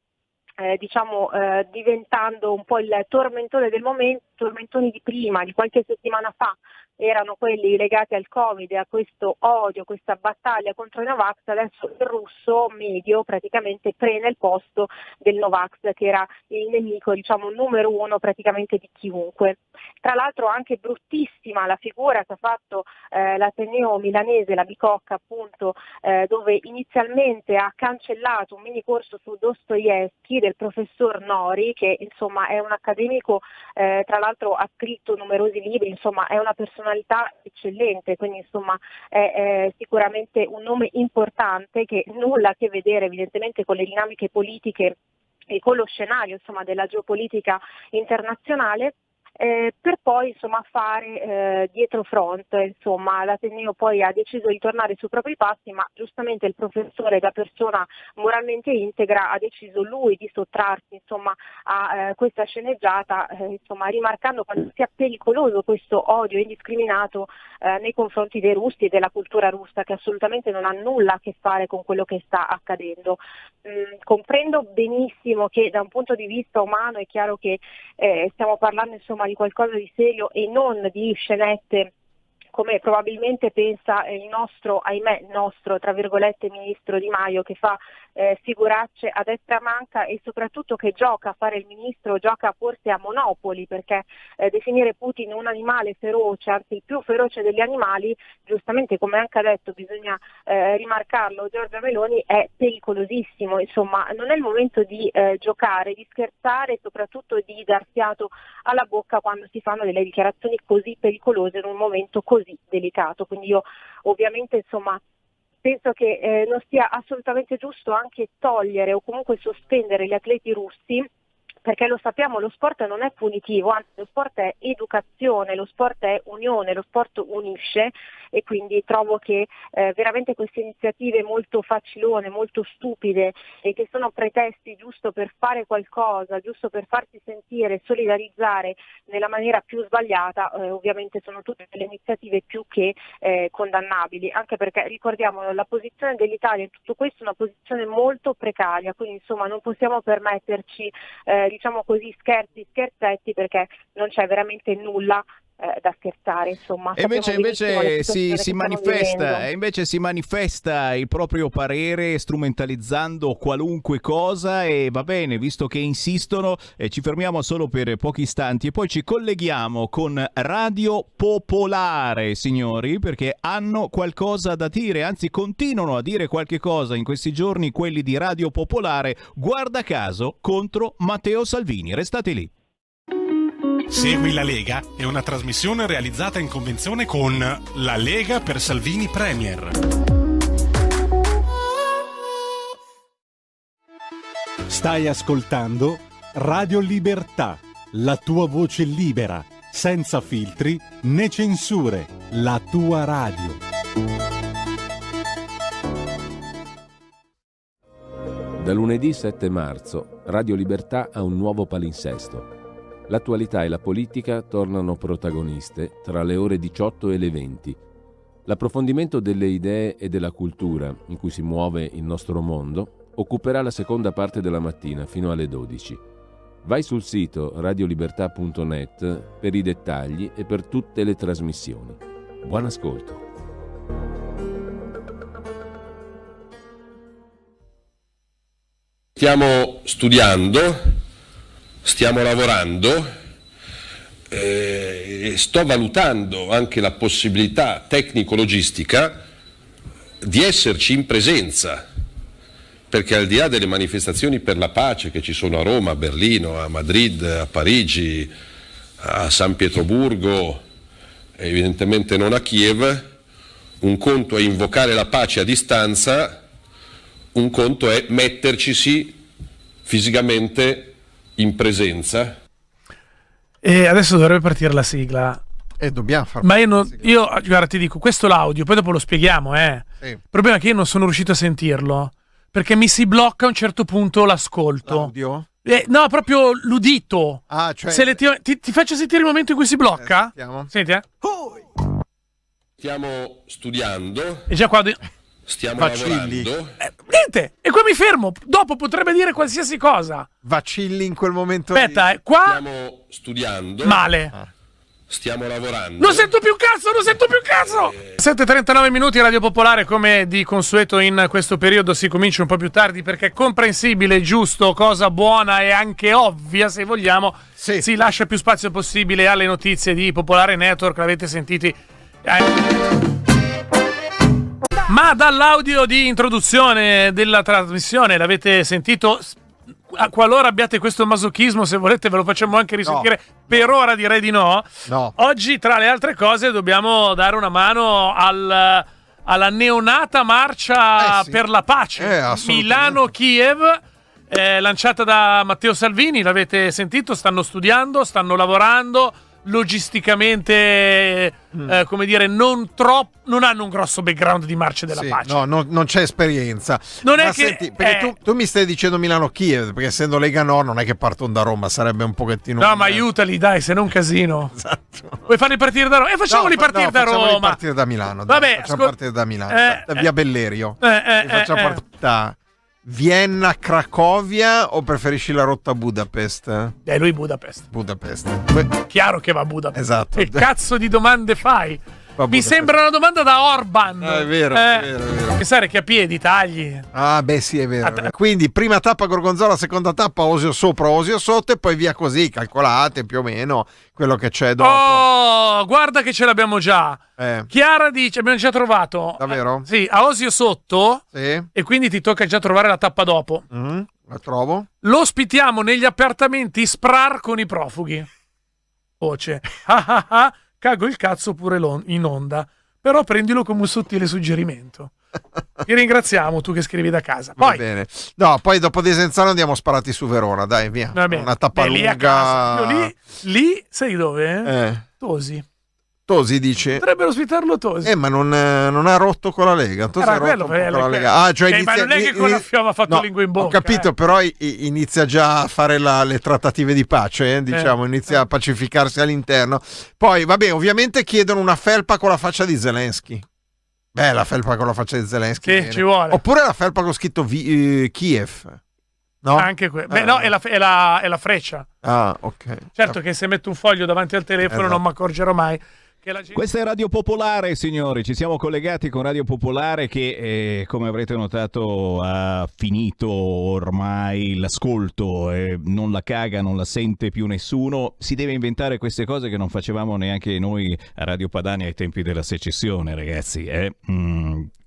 diventando un po' il tormentone del momento. Tormentoni di prima, di qualche settimana fa, erano quelli legati al Covid e a questo odio, questa battaglia contro i Novax. Adesso il russo medio praticamente prende il posto del Novax, che era il nemico, numero uno praticamente di chiunque. Tra l'altro anche bruttissima la figura che ha fatto l'Ateneo milanese, la Bicocca appunto, dove inizialmente ha cancellato un mini corso su Dostoevskij del professor Nori, che insomma è un accademico, tra l'altro ha scritto numerosi libri, insomma è una personalità eccellente, quindi insomma è sicuramente un nome importante che nulla a che vedere evidentemente con le dinamiche politiche e con lo scenario insomma della geopolitica internazionale. Per poi insomma fare dietro front, insomma l'Ateneo poi ha deciso di tornare sui propri passi, ma giustamente il professore, da persona moralmente integra, ha deciso lui di sottrarsi insomma a questa sceneggiata, insomma rimarcando quanto sia pericoloso questo odio indiscriminato nei confronti dei russi e della cultura russa, che assolutamente non ha nulla a che fare con quello che sta accadendo. Comprendo benissimo che da un punto di vista umano è chiaro che stiamo parlando insomma di qualcosa di serio e non di scenette, come probabilmente pensa il nostro, ahimè nostro, tra virgolette, ministro Di Maio, che fa figuracce a destra manca e soprattutto che gioca a fare il ministro, gioca forse a Monopoli, perché definire Putin un animale feroce, anzi il più feroce degli animali, giustamente come anche ha detto, bisogna rimarcarlo, Giorgia Meloni, è pericolosissimo. Insomma non è il momento di giocare, di scherzare e soprattutto di dar fiato alla bocca quando si fanno delle dichiarazioni così pericolose in un momento così delicato. Quindi io ovviamente insomma penso che non sia assolutamente giusto anche togliere o comunque sospendere gli atleti russi perché lo sappiamo, lo sport non è punitivo, anzi lo sport è educazione, lo sport è unione, lo sport unisce, e quindi trovo che veramente queste iniziative molto facilone, molto stupide e che sono pretesti giusto per fare qualcosa, giusto per farsi sentire, solidarizzare nella maniera più sbagliata, ovviamente sono tutte delle iniziative più che condannabili, anche perché ricordiamo la posizione dell'Italia in tutto questo è una posizione molto precaria, quindi insomma non possiamo permetterci diciamo così scherzetti, perché non c'è veramente nulla da scherzare, insomma. E invece si manifesta il proprio parere strumentalizzando qualunque cosa, e va bene, visto che insistono, ci fermiamo solo per pochi istanti e poi ci colleghiamo con Radio Popolare, signori, perché hanno qualcosa da dire, anzi continuano a dire qualche cosa in questi giorni quelli di Radio Popolare, guarda caso contro Matteo Salvini. Restate lì. Segui la Lega è una trasmissione realizzata in convenzione con La Lega per Salvini Premier. Stai ascoltando Radio Libertà, la tua voce libera, senza filtri né censure, la tua radio. Da lunedì 7 marzo, Radio Libertà ha un nuovo palinsesto. L'attualità e la politica tornano protagoniste tra le ore 18 e le 20. L'approfondimento delle idee e della cultura in cui si muove il nostro mondo occuperà la seconda parte della mattina fino alle 12. Vai sul sito radiolibertà.net per i dettagli e per tutte le trasmissioni. Buon ascolto. Stiamo studiando, stiamo lavorando, sto valutando anche la possibilità tecnico-logistica di esserci in presenza, perché al di là delle manifestazioni per la pace che ci sono a Roma, a Berlino, a Madrid, a Parigi, a San Pietroburgo, evidentemente non a Kiev, un conto è invocare la pace a distanza, un conto è mettercisi fisicamente in presenza. E adesso dovrebbe partire la sigla. E dobbiamo fare. Ma io guarda, ti dico, questo l'audio, poi dopo lo spieghiamo, Sì. Il problema è che io non sono riuscito a sentirlo, perché mi si blocca a un certo punto l'ascolto. L'audio? No, proprio l'udito. Ah, cioè... ti faccio sentire il momento in cui si blocca? Senti, Stiamo studiando. E già qua... Stiamo lavorando. Niente, e qua mi fermo. Dopo potrebbe dire qualsiasi cosa. Vacilli in quel momento. Aspetta, qua. Stiamo studiando. Male. Stiamo lavorando. Non sento più cazzo. 7:39 minuti, Radio Popolare, come di consueto in questo periodo si comincia un po' più tardi perché è comprensibile, giusto, cosa buona e anche ovvia, se vogliamo. Sì. Si lascia più spazio possibile alle notizie di Popolare Network, l'avete sentiti. Ma dall'audio di introduzione della trasmissione l'avete sentito, qualora abbiate questo masochismo, se volete ve lo facciamo anche risentire, no. Per ora direi di no. Oggi tra le altre cose dobbiamo dare una mano alla neonata marcia per la pace, Milano-Kiev, lanciata da Matteo Salvini, l'avete sentito, stanno studiando, stanno lavorando, logisticamente come dire non hanno un grosso background di marce della pace. No, non c'è esperienza. Non è senti, perché tu mi stai dicendo Milano-Kiev, perché essendo Lega Nord non è che partono da Roma, sarebbe un pochettino... No, ma aiutali, dai, se non casino. Esatto. Vuoi farli partire da Roma? Facciamoli partire da Roma. Facciamoli partire da Milano. Vabbè, facciamo partire da Milano, da via Bellerio. Facciamo partire da Vienna, Cracovia, o preferisci la rotta Budapest? Lui Budapest. Chiaro che va a Budapest. Esatto. Che cazzo di domande fai? Mi sembra una domanda da Orban. È vero. Pensare che a piedi tagli. Ah, beh, sì, è vero. Quindi, prima tappa Gorgonzola, seconda tappa Osio sopra, Osio sotto, e poi via così, calcolate più o meno quello che c'è dopo. Oh, guarda che ce l'abbiamo già. Chiara dice, abbiamo già trovato. Davvero? Sì, a Osio sotto. Sì. E quindi ti tocca già trovare la tappa dopo. La trovo. Lo ospitiamo negli appartamenti Sprar con i profughi. Voce. Cago il cazzo pure in onda, però prendilo come un sottile suggerimento. Ti ringraziamo, tu che scrivi da casa. Va Poi, bene. No, poi dopo Desenzano andiamo sparati su Verona, dai, via. va bene. Una tappalunga. Lì a casa. Io lì, sai dove? Tosi. Tosi dice? Potrebbero ospitarlo Tosi. Ma non ha rotto con la Lega. Tosi ha rotto un po' con la Lega. Ah, cioè ma non è che con la Fiova ha fatto lingua in bocca. Ho capito, però inizia già a fare le trattative di pace, diciamo, inizia a pacificarsi all'interno. Poi, vabbè, ovviamente chiedono una felpa con la faccia di Zelensky. La felpa con la faccia di Zelensky. Sì, ci vuole. Oppure la felpa con scritto Kiev. No? Anche no, è la freccia. Ah, ok. Certo che se metto un foglio davanti al telefono non mi accorgerò mai. Questa è Radio Popolare, signori, ci siamo collegati con Radio Popolare che, come avrete notato, ha finito ormai l'ascolto, non la caga, non la sente più nessuno, si deve inventare queste cose che non facevamo neanche noi a Radio Padania ai tempi della secessione, ragazzi,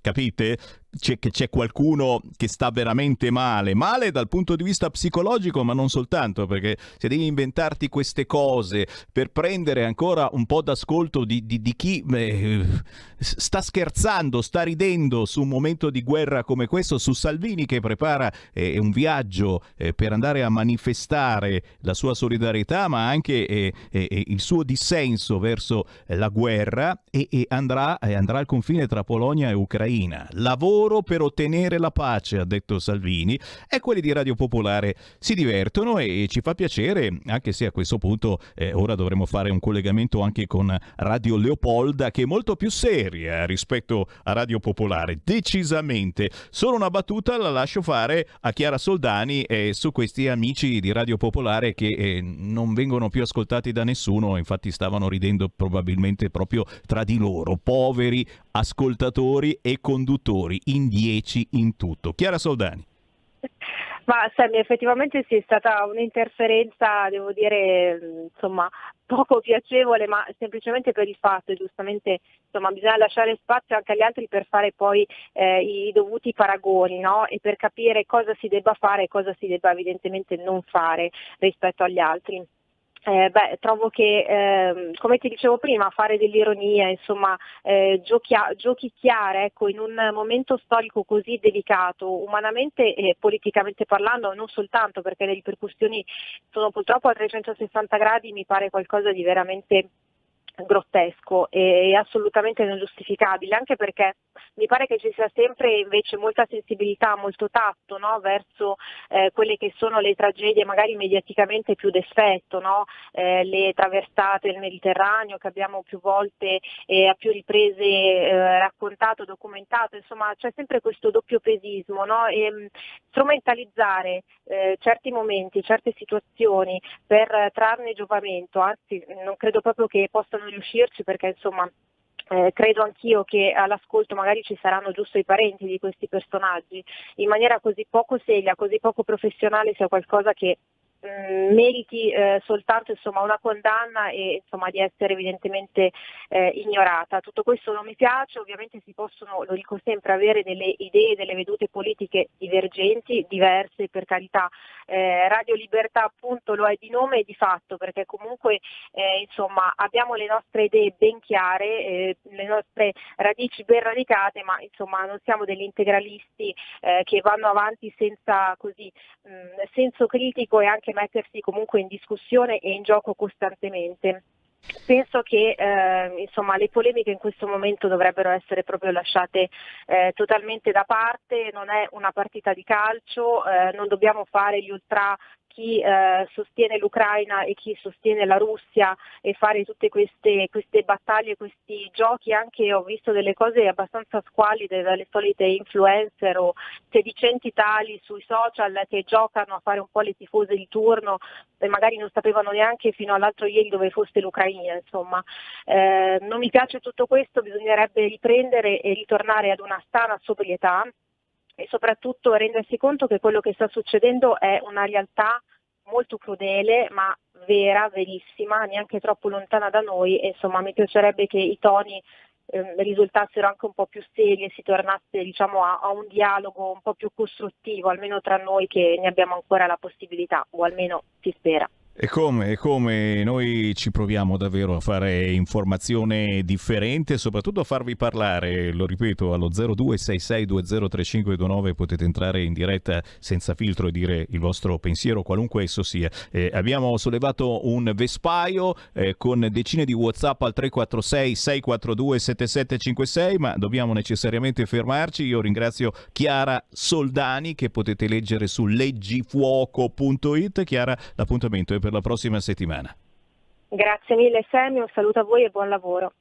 capite? C'è qualcuno che sta veramente male dal punto di vista psicologico, ma non soltanto, perché se devi inventarti queste cose per prendere ancora un po' d'ascolto di chi sta scherzando, sta ridendo su un momento di guerra come questo, su Salvini che prepara un viaggio per andare a manifestare la sua solidarietà, ma anche il suo dissenso verso la guerra, e andrà al confine tra Polonia e Ucraina. Lavoro per ottenere la pace, ha detto Salvini, e quelli di Radio Popolare si divertono e ci fa piacere, anche se a questo punto ora dovremo fare un collegamento anche con Radio Leopolda, che è molto più seria rispetto a Radio Popolare, decisamente. Solo una battuta la lascio fare a Chiara Soldani su questi amici di Radio Popolare che non vengono più ascoltati da nessuno, infatti stavano ridendo probabilmente proprio tra di loro, poveri ascoltatori e conduttori, in 10 in tutto. Chiara Soldani. Ma Sammy, effettivamente sì, è stata un'interferenza, devo dire, insomma, poco piacevole, ma semplicemente per il fatto, giustamente, insomma, bisogna lasciare spazio anche agli altri per fare poi i dovuti paragoni, no? E per capire cosa si debba fare e cosa si debba evidentemente non fare rispetto agli altri. Trovo che, come ti dicevo prima, fare dell'ironia, insomma, giochicchiare, ecco, in un momento storico così delicato, umanamente e politicamente parlando, non soltanto perché le ripercussioni sono purtroppo a 360 gradi, mi pare qualcosa di veramente grottesco e assolutamente non giustificabile, anche perché mi pare che ci sia sempre invece molta sensibilità, molto tatto, no? Verso quelle che sono le tragedie magari mediaticamente più d'effetto, no? Le traversate del Mediterraneo che abbiamo più volte e a più riprese raccontato, documentato, insomma c'è sempre questo doppiopesismo, no? E strumentalizzare certi momenti, certe situazioni per trarne giovamento, anzi non credo proprio che possano riuscirci, perché insomma credo anch'io che all'ascolto magari ci saranno giusto i parenti di questi personaggi, in maniera così poco seria, così poco professionale, sia qualcosa che meriti soltanto insomma una condanna e insomma di essere evidentemente ignorata. Tutto questo non mi piace, ovviamente si possono, lo dico sempre, avere delle idee, delle vedute politiche divergenti, diverse, per carità. Radio Libertà appunto lo è di nome e di fatto, perché comunque insomma abbiamo le nostre idee ben chiare, le nostre radici ben radicate, ma insomma non siamo degli integralisti che vanno avanti senza così senso critico e anche mettersi comunque in discussione e in gioco costantemente. Penso che insomma le polemiche in questo momento dovrebbero essere proprio lasciate totalmente da parte, non è una partita di calcio, non dobbiamo fare gli ultra chi sostiene l'Ucraina e chi sostiene la Russia e fare tutte queste battaglie, questi giochi. Anche ho visto delle cose abbastanza squallide dalle solite influencer o sedicenti tali sui social che giocano a fare un po' le tifose di turno e magari non sapevano neanche fino all'altro ieri dove fosse l'Ucraina, insomma. Non mi piace tutto questo, bisognerebbe riprendere e ritornare ad una sana sobrietà e soprattutto rendersi conto che quello che sta succedendo è una realtà molto crudele, ma vera, verissima, neanche troppo lontana da noi, e insomma mi piacerebbe che i toni risultassero anche un po' più seri e si tornasse, diciamo, a un dialogo un po' più costruttivo, almeno tra noi che ne abbiamo ancora la possibilità, o almeno si spera. E come noi ci proviamo davvero a fare informazione differente e soprattutto a farvi parlare, lo ripeto, allo 0266203529 potete entrare in diretta senza filtro e dire il vostro pensiero, qualunque esso sia. Abbiamo sollevato un vespaio con decine di WhatsApp al 346 642 7756, ma dobbiamo necessariamente fermarci. Io ringrazio Chiara Soldani, che potete leggere su leggifuoco.it. Chiara, l'appuntamento è per la prossima settimana. Grazie mille Sammy, un saluto a voi e buon lavoro.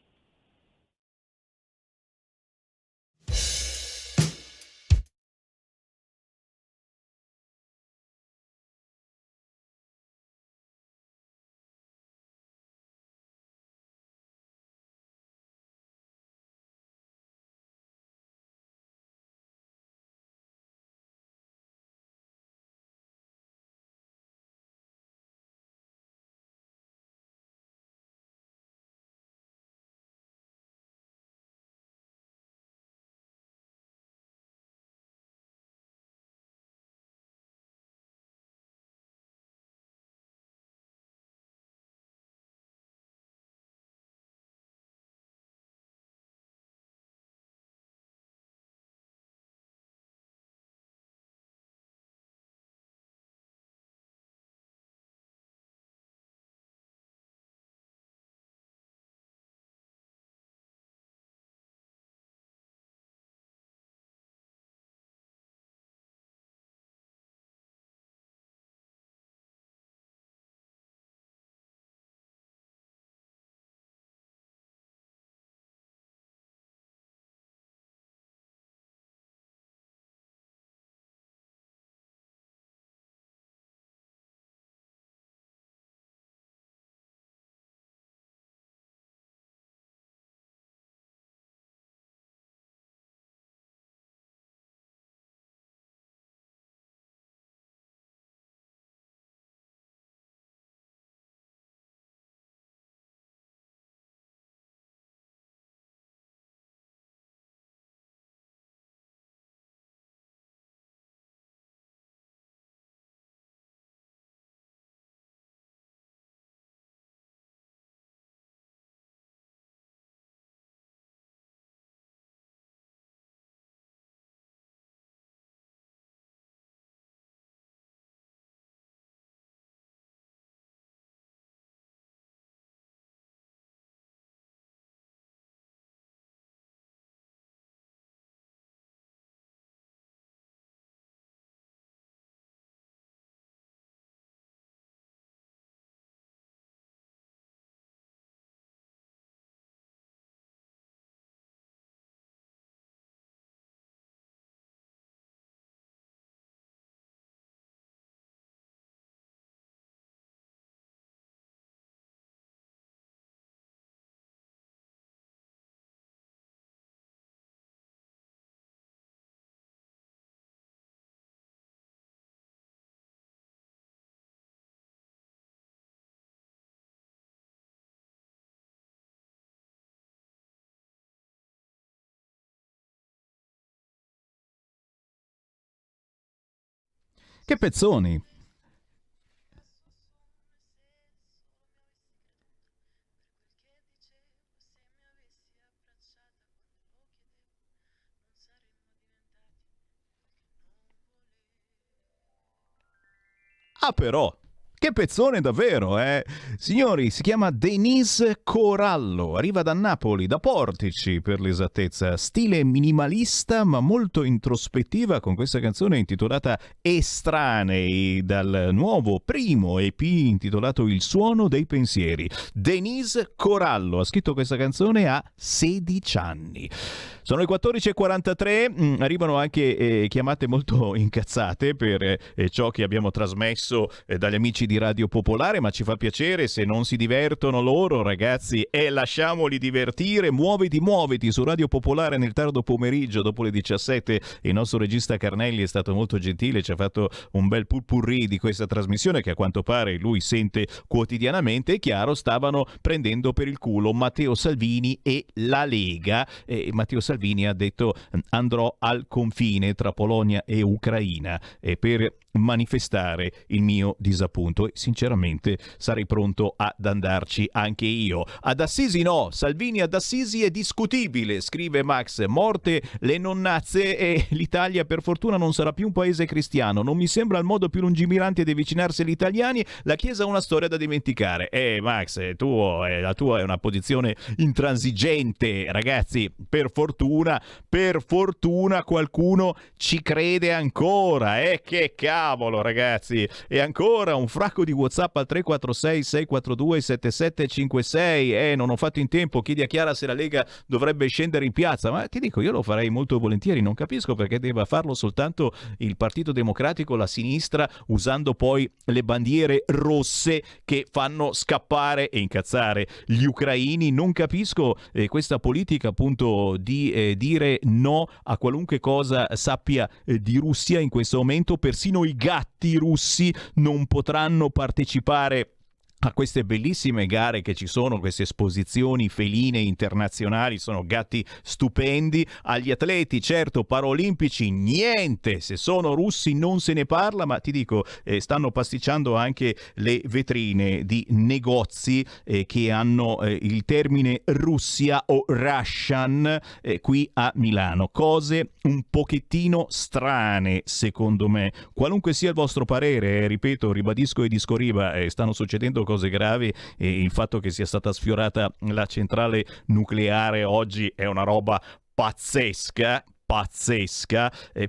Che pezzoni! Ah però, che pezzone davvero, eh? Signori, si chiama Denise Corallo, arriva da Napoli, da Portici per l'esattezza, stile minimalista ma molto introspettiva con questa canzone intitolata Estranei, dal nuovo primo EP intitolato Il suono dei pensieri. Denise Corallo ha scritto questa canzone a 16 anni. Sono le 14.43, arrivano anche chiamate molto incazzate per ciò che abbiamo trasmesso dagli amici di Radio Popolare, ma ci fa piacere se non si divertono loro, ragazzi, e lasciamoli divertire. Muoviti su Radio Popolare nel tardo pomeriggio, dopo le 17. Il nostro regista Carnelli è stato molto gentile, ci ha fatto un bel purpurri di questa trasmissione che a quanto pare lui sente quotidianamente. È chiaro, stavano prendendo per il culo Matteo Salvini e la Lega. Matteo Salvini Salvini ha detto andrò al confine tra Polonia e Ucraina per manifestare il mio disappunto e sinceramente sarei pronto ad andarci anche io. Ad Assisi no, Salvini ad Assisi è discutibile, scrive Max. Morte le nonnazze e l'Italia per fortuna non sarà più un paese cristiano. Non mi sembra il modo più lungimirante di avvicinarsi agli italiani. La Chiesa ha una storia da dimenticare. Max, la tua è una posizione intransigente, ragazzi. Per fortuna qualcuno ci crede ancora. Che cavolo, ragazzi. E ancora un fracco di WhatsApp al 346 642 7756. Non ho fatto in tempo. Chiedi a Chiara se la Lega dovrebbe scendere in piazza, ma ti dico, io lo farei molto volentieri. Non capisco perché debba farlo soltanto il Partito Democratico, la sinistra, usando poi le bandiere rosse che fanno scappare e incazzare gli ucraini. Non capisco questa politica appunto di dire no a qualunque cosa sappia di Russia in questo momento. Persino i gatti russi non potranno partecipare a queste bellissime gare che ci sono, queste esposizioni feline internazionali, sono gatti stupendi. Agli atleti, certo, paraolimpici, niente, se sono russi non se ne parla, ma ti dico, stanno pasticciando anche le vetrine di negozi che hanno il termine Russia o Russian qui a Milano. Cose un pochettino strane, secondo me. Qualunque sia il vostro parere, ripeto, ribadisco e discoriba, stanno succedendo cose gravi e il fatto che sia stata sfiorata la centrale nucleare oggi è una roba pazzesca,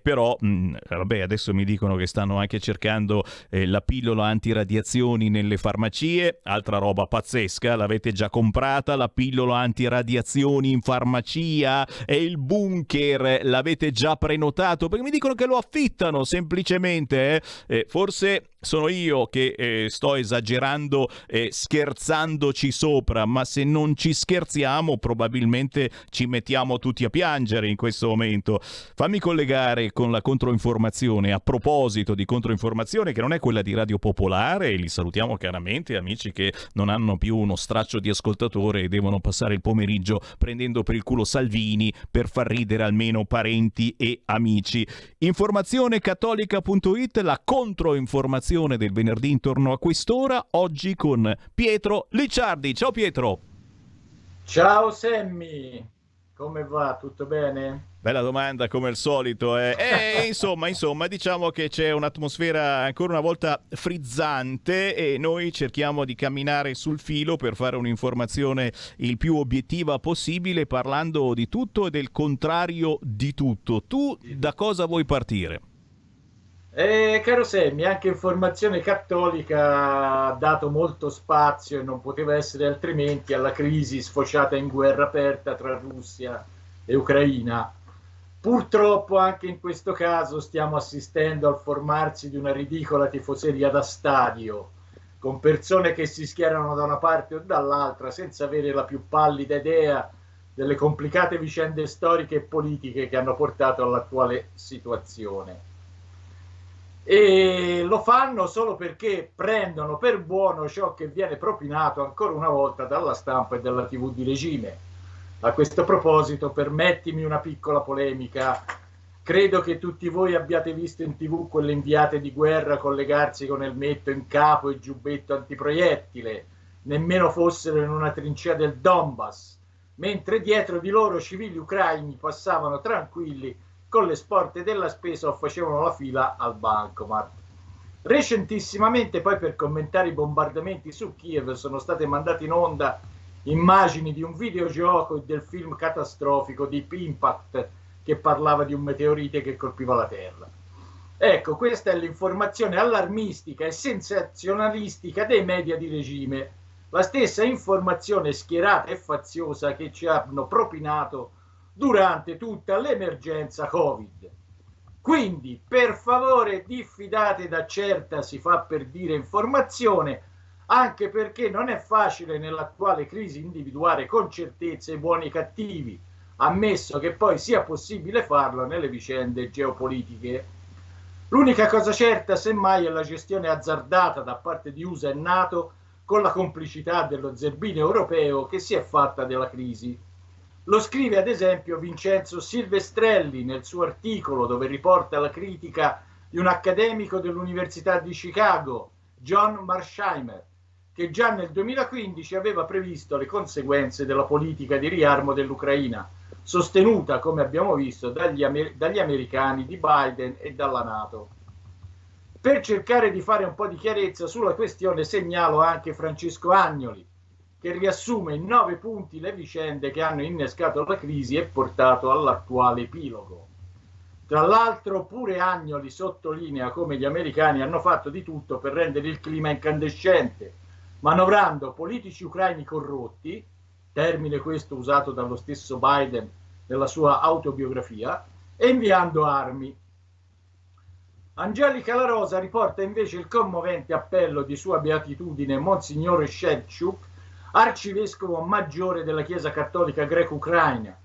però vabbè, adesso mi dicono che stanno anche cercando la pillola antiradiazioni nelle farmacie, altra roba pazzesca. L'avete già comprata la pillola antiradiazioni in farmacia? E il bunker l'avete già prenotato? Perché mi dicono che lo affittano semplicemente, forse sono io che sto esagerando, scherzandoci sopra, ma se non ci scherziamo probabilmente ci mettiamo tutti a piangere in questo momento. Fammi collegare con la controinformazione. A proposito di controinformazione, che non è quella di Radio Popolare, e li salutiamo chiaramente, amici che non hanno più uno straccio di ascoltatore e devono passare il pomeriggio prendendo per il culo Salvini per far ridere almeno parenti e amici. Informazionecattolica.it, la controinformazione del venerdì intorno a quest'ora, oggi con Pietro Licciardi. Ciao Pietro. Ciao Sammy, come va? Tutto bene? Bella domanda come al solito. Insomma, diciamo che c'è un'atmosfera ancora una volta frizzante e noi cerchiamo di camminare sul filo per fare un'informazione il più obiettiva possibile, parlando di tutto e del contrario di tutto. Tu da cosa vuoi partire? Caro Sammy, anche Informazione Cattolica ha dato molto spazio, e non poteva essere altrimenti, alla crisi sfociata in guerra aperta tra Russia e Ucraina. Purtroppo anche in questo caso stiamo assistendo al formarsi di una ridicola tifoseria da stadio, con persone che si schierano da una parte o dall'altra senza avere la più pallida idea delle complicate vicende storiche e politiche che hanno portato all'attuale situazione. E lo fanno solo perché prendono per buono ciò che viene propinato ancora una volta dalla stampa e dalla TV di regime. A questo proposito, permettimi una piccola polemica. Credo che tutti voi abbiate visto in TV quelle inviate di guerra collegarsi con elmetto in capo e giubbetto antiproiettile, nemmeno fossero in una trincea del Donbass, mentre dietro di loro civili ucraini passavano tranquilli con le sporte della spesa o facevano la fila al bancomat. Recentissimamente, poi, per commentare i bombardamenti su Kiev sono state mandate in onda immagini di un videogioco e del film catastrofico Deep Impact che parlava di un meteorite che colpiva la Terra. Ecco, questa è l'informazione allarmistica e sensazionalistica dei media di regime, la stessa informazione schierata e faziosa che ci hanno propinato durante tutta l'emergenza Covid. Quindi, per favore, diffidate da certa, si fa per dire, informazione, anche perché non è facile nell'attuale crisi individuare con certezza i buoni e i cattivi, ammesso che poi sia possibile farlo nelle vicende geopolitiche. L'unica cosa certa, semmai, è la gestione azzardata da parte di USA e NATO con la complicità dello zerbino europeo che si è fatta della crisi. Lo scrive ad esempio Vincenzo Silvestrelli nel suo articolo dove riporta la critica di un accademico dell'Università di Chicago, John Marsheimer, che già nel 2015 aveva previsto le conseguenze della politica di riarmo dell'Ucraina, sostenuta, come abbiamo visto, dagli americani, di Biden e dalla NATO. Per cercare di fare un po' di chiarezza sulla questione segnalo anche Francesco Agnoli, che riassume in 9 punti le vicende che hanno innescato la crisi e portato all'attuale epilogo. Tra l'altro pure Agnoli sottolinea come gli americani hanno fatto di tutto per rendere il clima incandescente, manovrando politici ucraini corrotti, termine questo usato dallo stesso Biden nella sua autobiografia, e inviando armi. Angelica La Rosa riporta invece il commovente appello di Sua Beatitudine Monsignore Shevchuk, arcivescovo maggiore della Chiesa Cattolica Greco-Ucraina,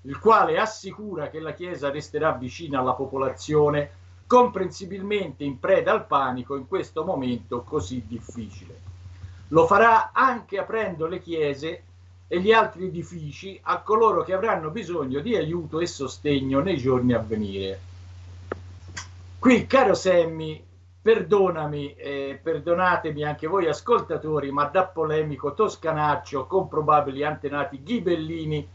il quale assicura che la Chiesa resterà vicina alla popolazione, comprensibilmente in preda al panico in questo momento così difficile. Lo farà anche aprendo le chiese e gli altri edifici a coloro che avranno bisogno di aiuto e sostegno nei giorni a venire. Qui, caro Sammy, perdonami, perdonatemi anche voi ascoltatori, ma da polemico toscanaccio con probabili antenati ghibellini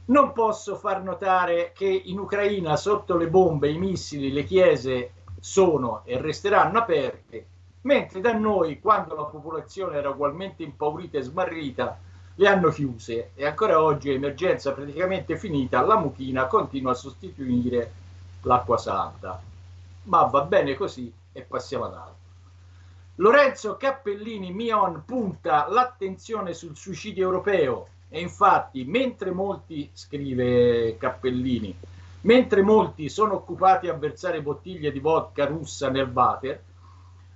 non posso far notare che in Ucraina sotto le bombe, i missili, le chiese sono e resteranno aperte, mentre da noi, quando la popolazione era ugualmente impaurita e smarrita, le hanno chiuse e ancora oggi, emergenza praticamente finita, la mucchina continua a sostituire l'acqua santa. Ma va bene così e passiamo ad altro. Lorenzo Cappellini Mion punta l'attenzione sul suicidio europeo e infatti mentre molti, scrive Cappellini, mentre molti sono occupati a versare bottiglie di vodka russa nel water,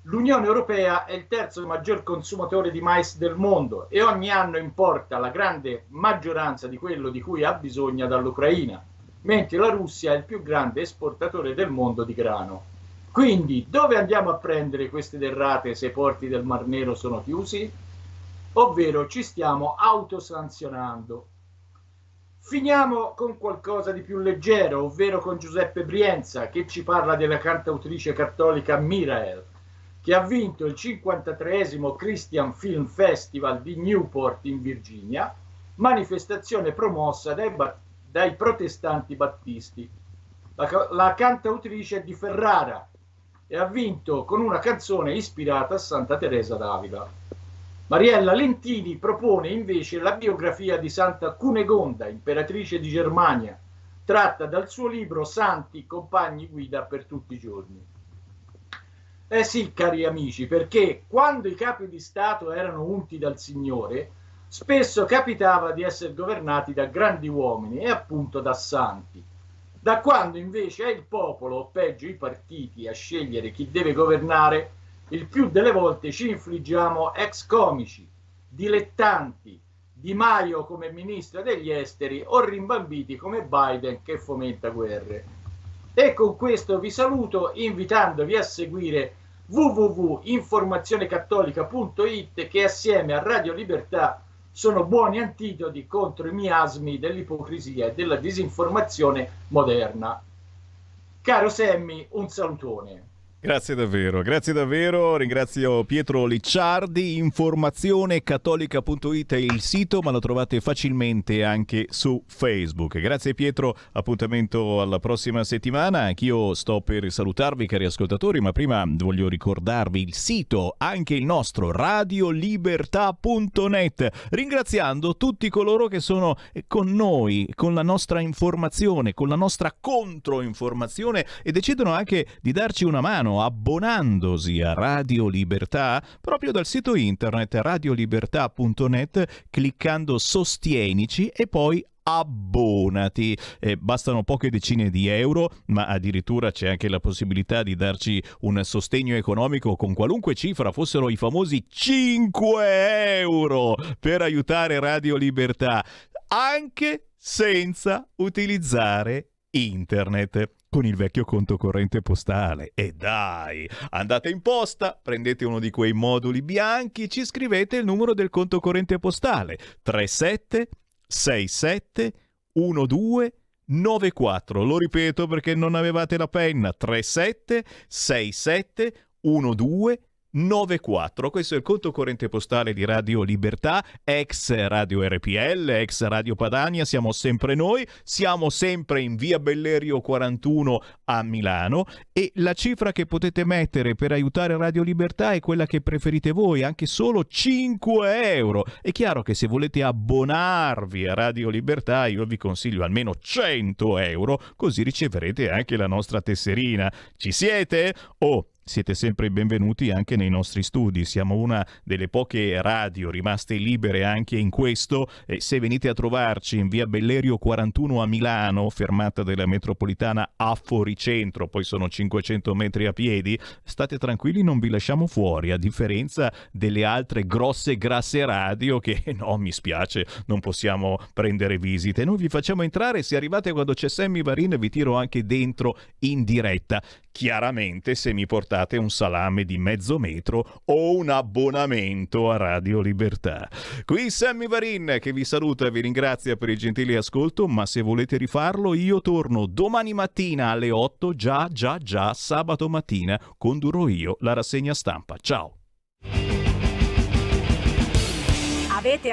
l'Unione Europea è il terzo maggior consumatore di mais del mondo e ogni anno importa la grande maggioranza di quello di cui ha bisogno dall'Ucraina, mentre la Russia è il più grande esportatore del mondo di grano. Quindi, dove andiamo a prendere queste derrate se i porti del Mar Nero sono chiusi? Ovvero ci stiamo autosanzionando. Finiamo con qualcosa di più leggero, ovvero con Giuseppe Brienza, che ci parla della cantautrice cattolica Mirael, che ha vinto il 53esimo Christian Film Festival di Newport in Virginia, manifestazione promossa dai protestanti battisti. La cantautrice è di Ferrara e ha vinto con una canzone ispirata a Santa Teresa d'Avila. Mariella Lentini propone invece la biografia di Santa Cunegonda, imperatrice di Germania, tratta dal suo libro Santi, compagni guida per tutti i giorni. Eh sì, cari amici, perché quando i capi di Stato erano unti dal Signore, spesso capitava di essere governati da grandi uomini e appunto da santi. Da quando invece è il popolo, o peggio i partiti, a scegliere chi deve governare, il più delle volte ci infliggiamo ex comici, dilettanti, Di Maio come ministro degli esteri o rimbambiti come Biden che fomenta guerre. E con questo vi saluto invitandovi a seguire www.informazionecattolica.it che assieme a Radio Libertà sono buoni antidoti contro i miasmi dell'ipocrisia e della disinformazione moderna. Caro Sammy, un salutone. Grazie davvero, ringrazio Pietro Licciardi. Informazionecattolica.it è il sito, ma lo trovate facilmente anche su Facebook. Grazie Pietro, appuntamento alla prossima settimana. Anch'io sto per salutarvi, cari ascoltatori, ma prima voglio ricordarvi il sito, anche il nostro, radiolibertà.net, ringraziando tutti coloro che sono con noi, con la nostra informazione, con la nostra controinformazione e decidono anche di darci una mano abbonandosi a Radio Libertà proprio dal sito internet radiolibertà.net, cliccando Sostienici e poi abbonati. Bastano poche decine di euro, ma addirittura c'è anche la possibilità di darci un sostegno economico con qualunque cifra, fossero i famosi 5 euro per aiutare Radio Libertà, anche senza utilizzare internet, con il vecchio conto corrente postale. E dai, andate in posta, prendete uno di quei moduli bianchi, ci scrivete il numero del conto corrente postale 3767 1294. Lo ripeto perché non avevate la penna. 3767 1294. Questo è il conto corrente postale di Radio Libertà, ex Radio RPL, ex Radio Padania. Siamo sempre noi, siamo sempre in via Bellerio 41 a Milano, e la cifra che potete mettere per aiutare Radio Libertà è quella che preferite voi, anche solo 5 euro. È chiaro che se volete abbonarvi a Radio Libertà io vi consiglio almeno 100 euro, così riceverete anche la nostra tesserina. Ci siete? Siete sempre benvenuti anche nei nostri studi. Siamo una delle poche radio rimaste libere anche in questo. Se venite a trovarci in via Bellerio 41 a Milano, fermata della metropolitana a Foricentro, poi sono 500 metri a piedi, state tranquilli, non vi lasciamo fuori, a differenza delle altre grosse grasse radio che no, mi spiace, non possiamo prendere visite. Noi vi facciamo entrare, se arrivate quando c'è Sammy Varin vi tiro anche dentro in diretta. Chiaramente se mi portate un salame di mezzo metro o un abbonamento a Radio Libertà. Qui Sammy Varin che vi saluta e vi ringrazia per il gentile ascolto, ma se volete rifarlo io torno domani mattina alle 8, già sabato mattina condurrò io la rassegna stampa. Ciao. Avete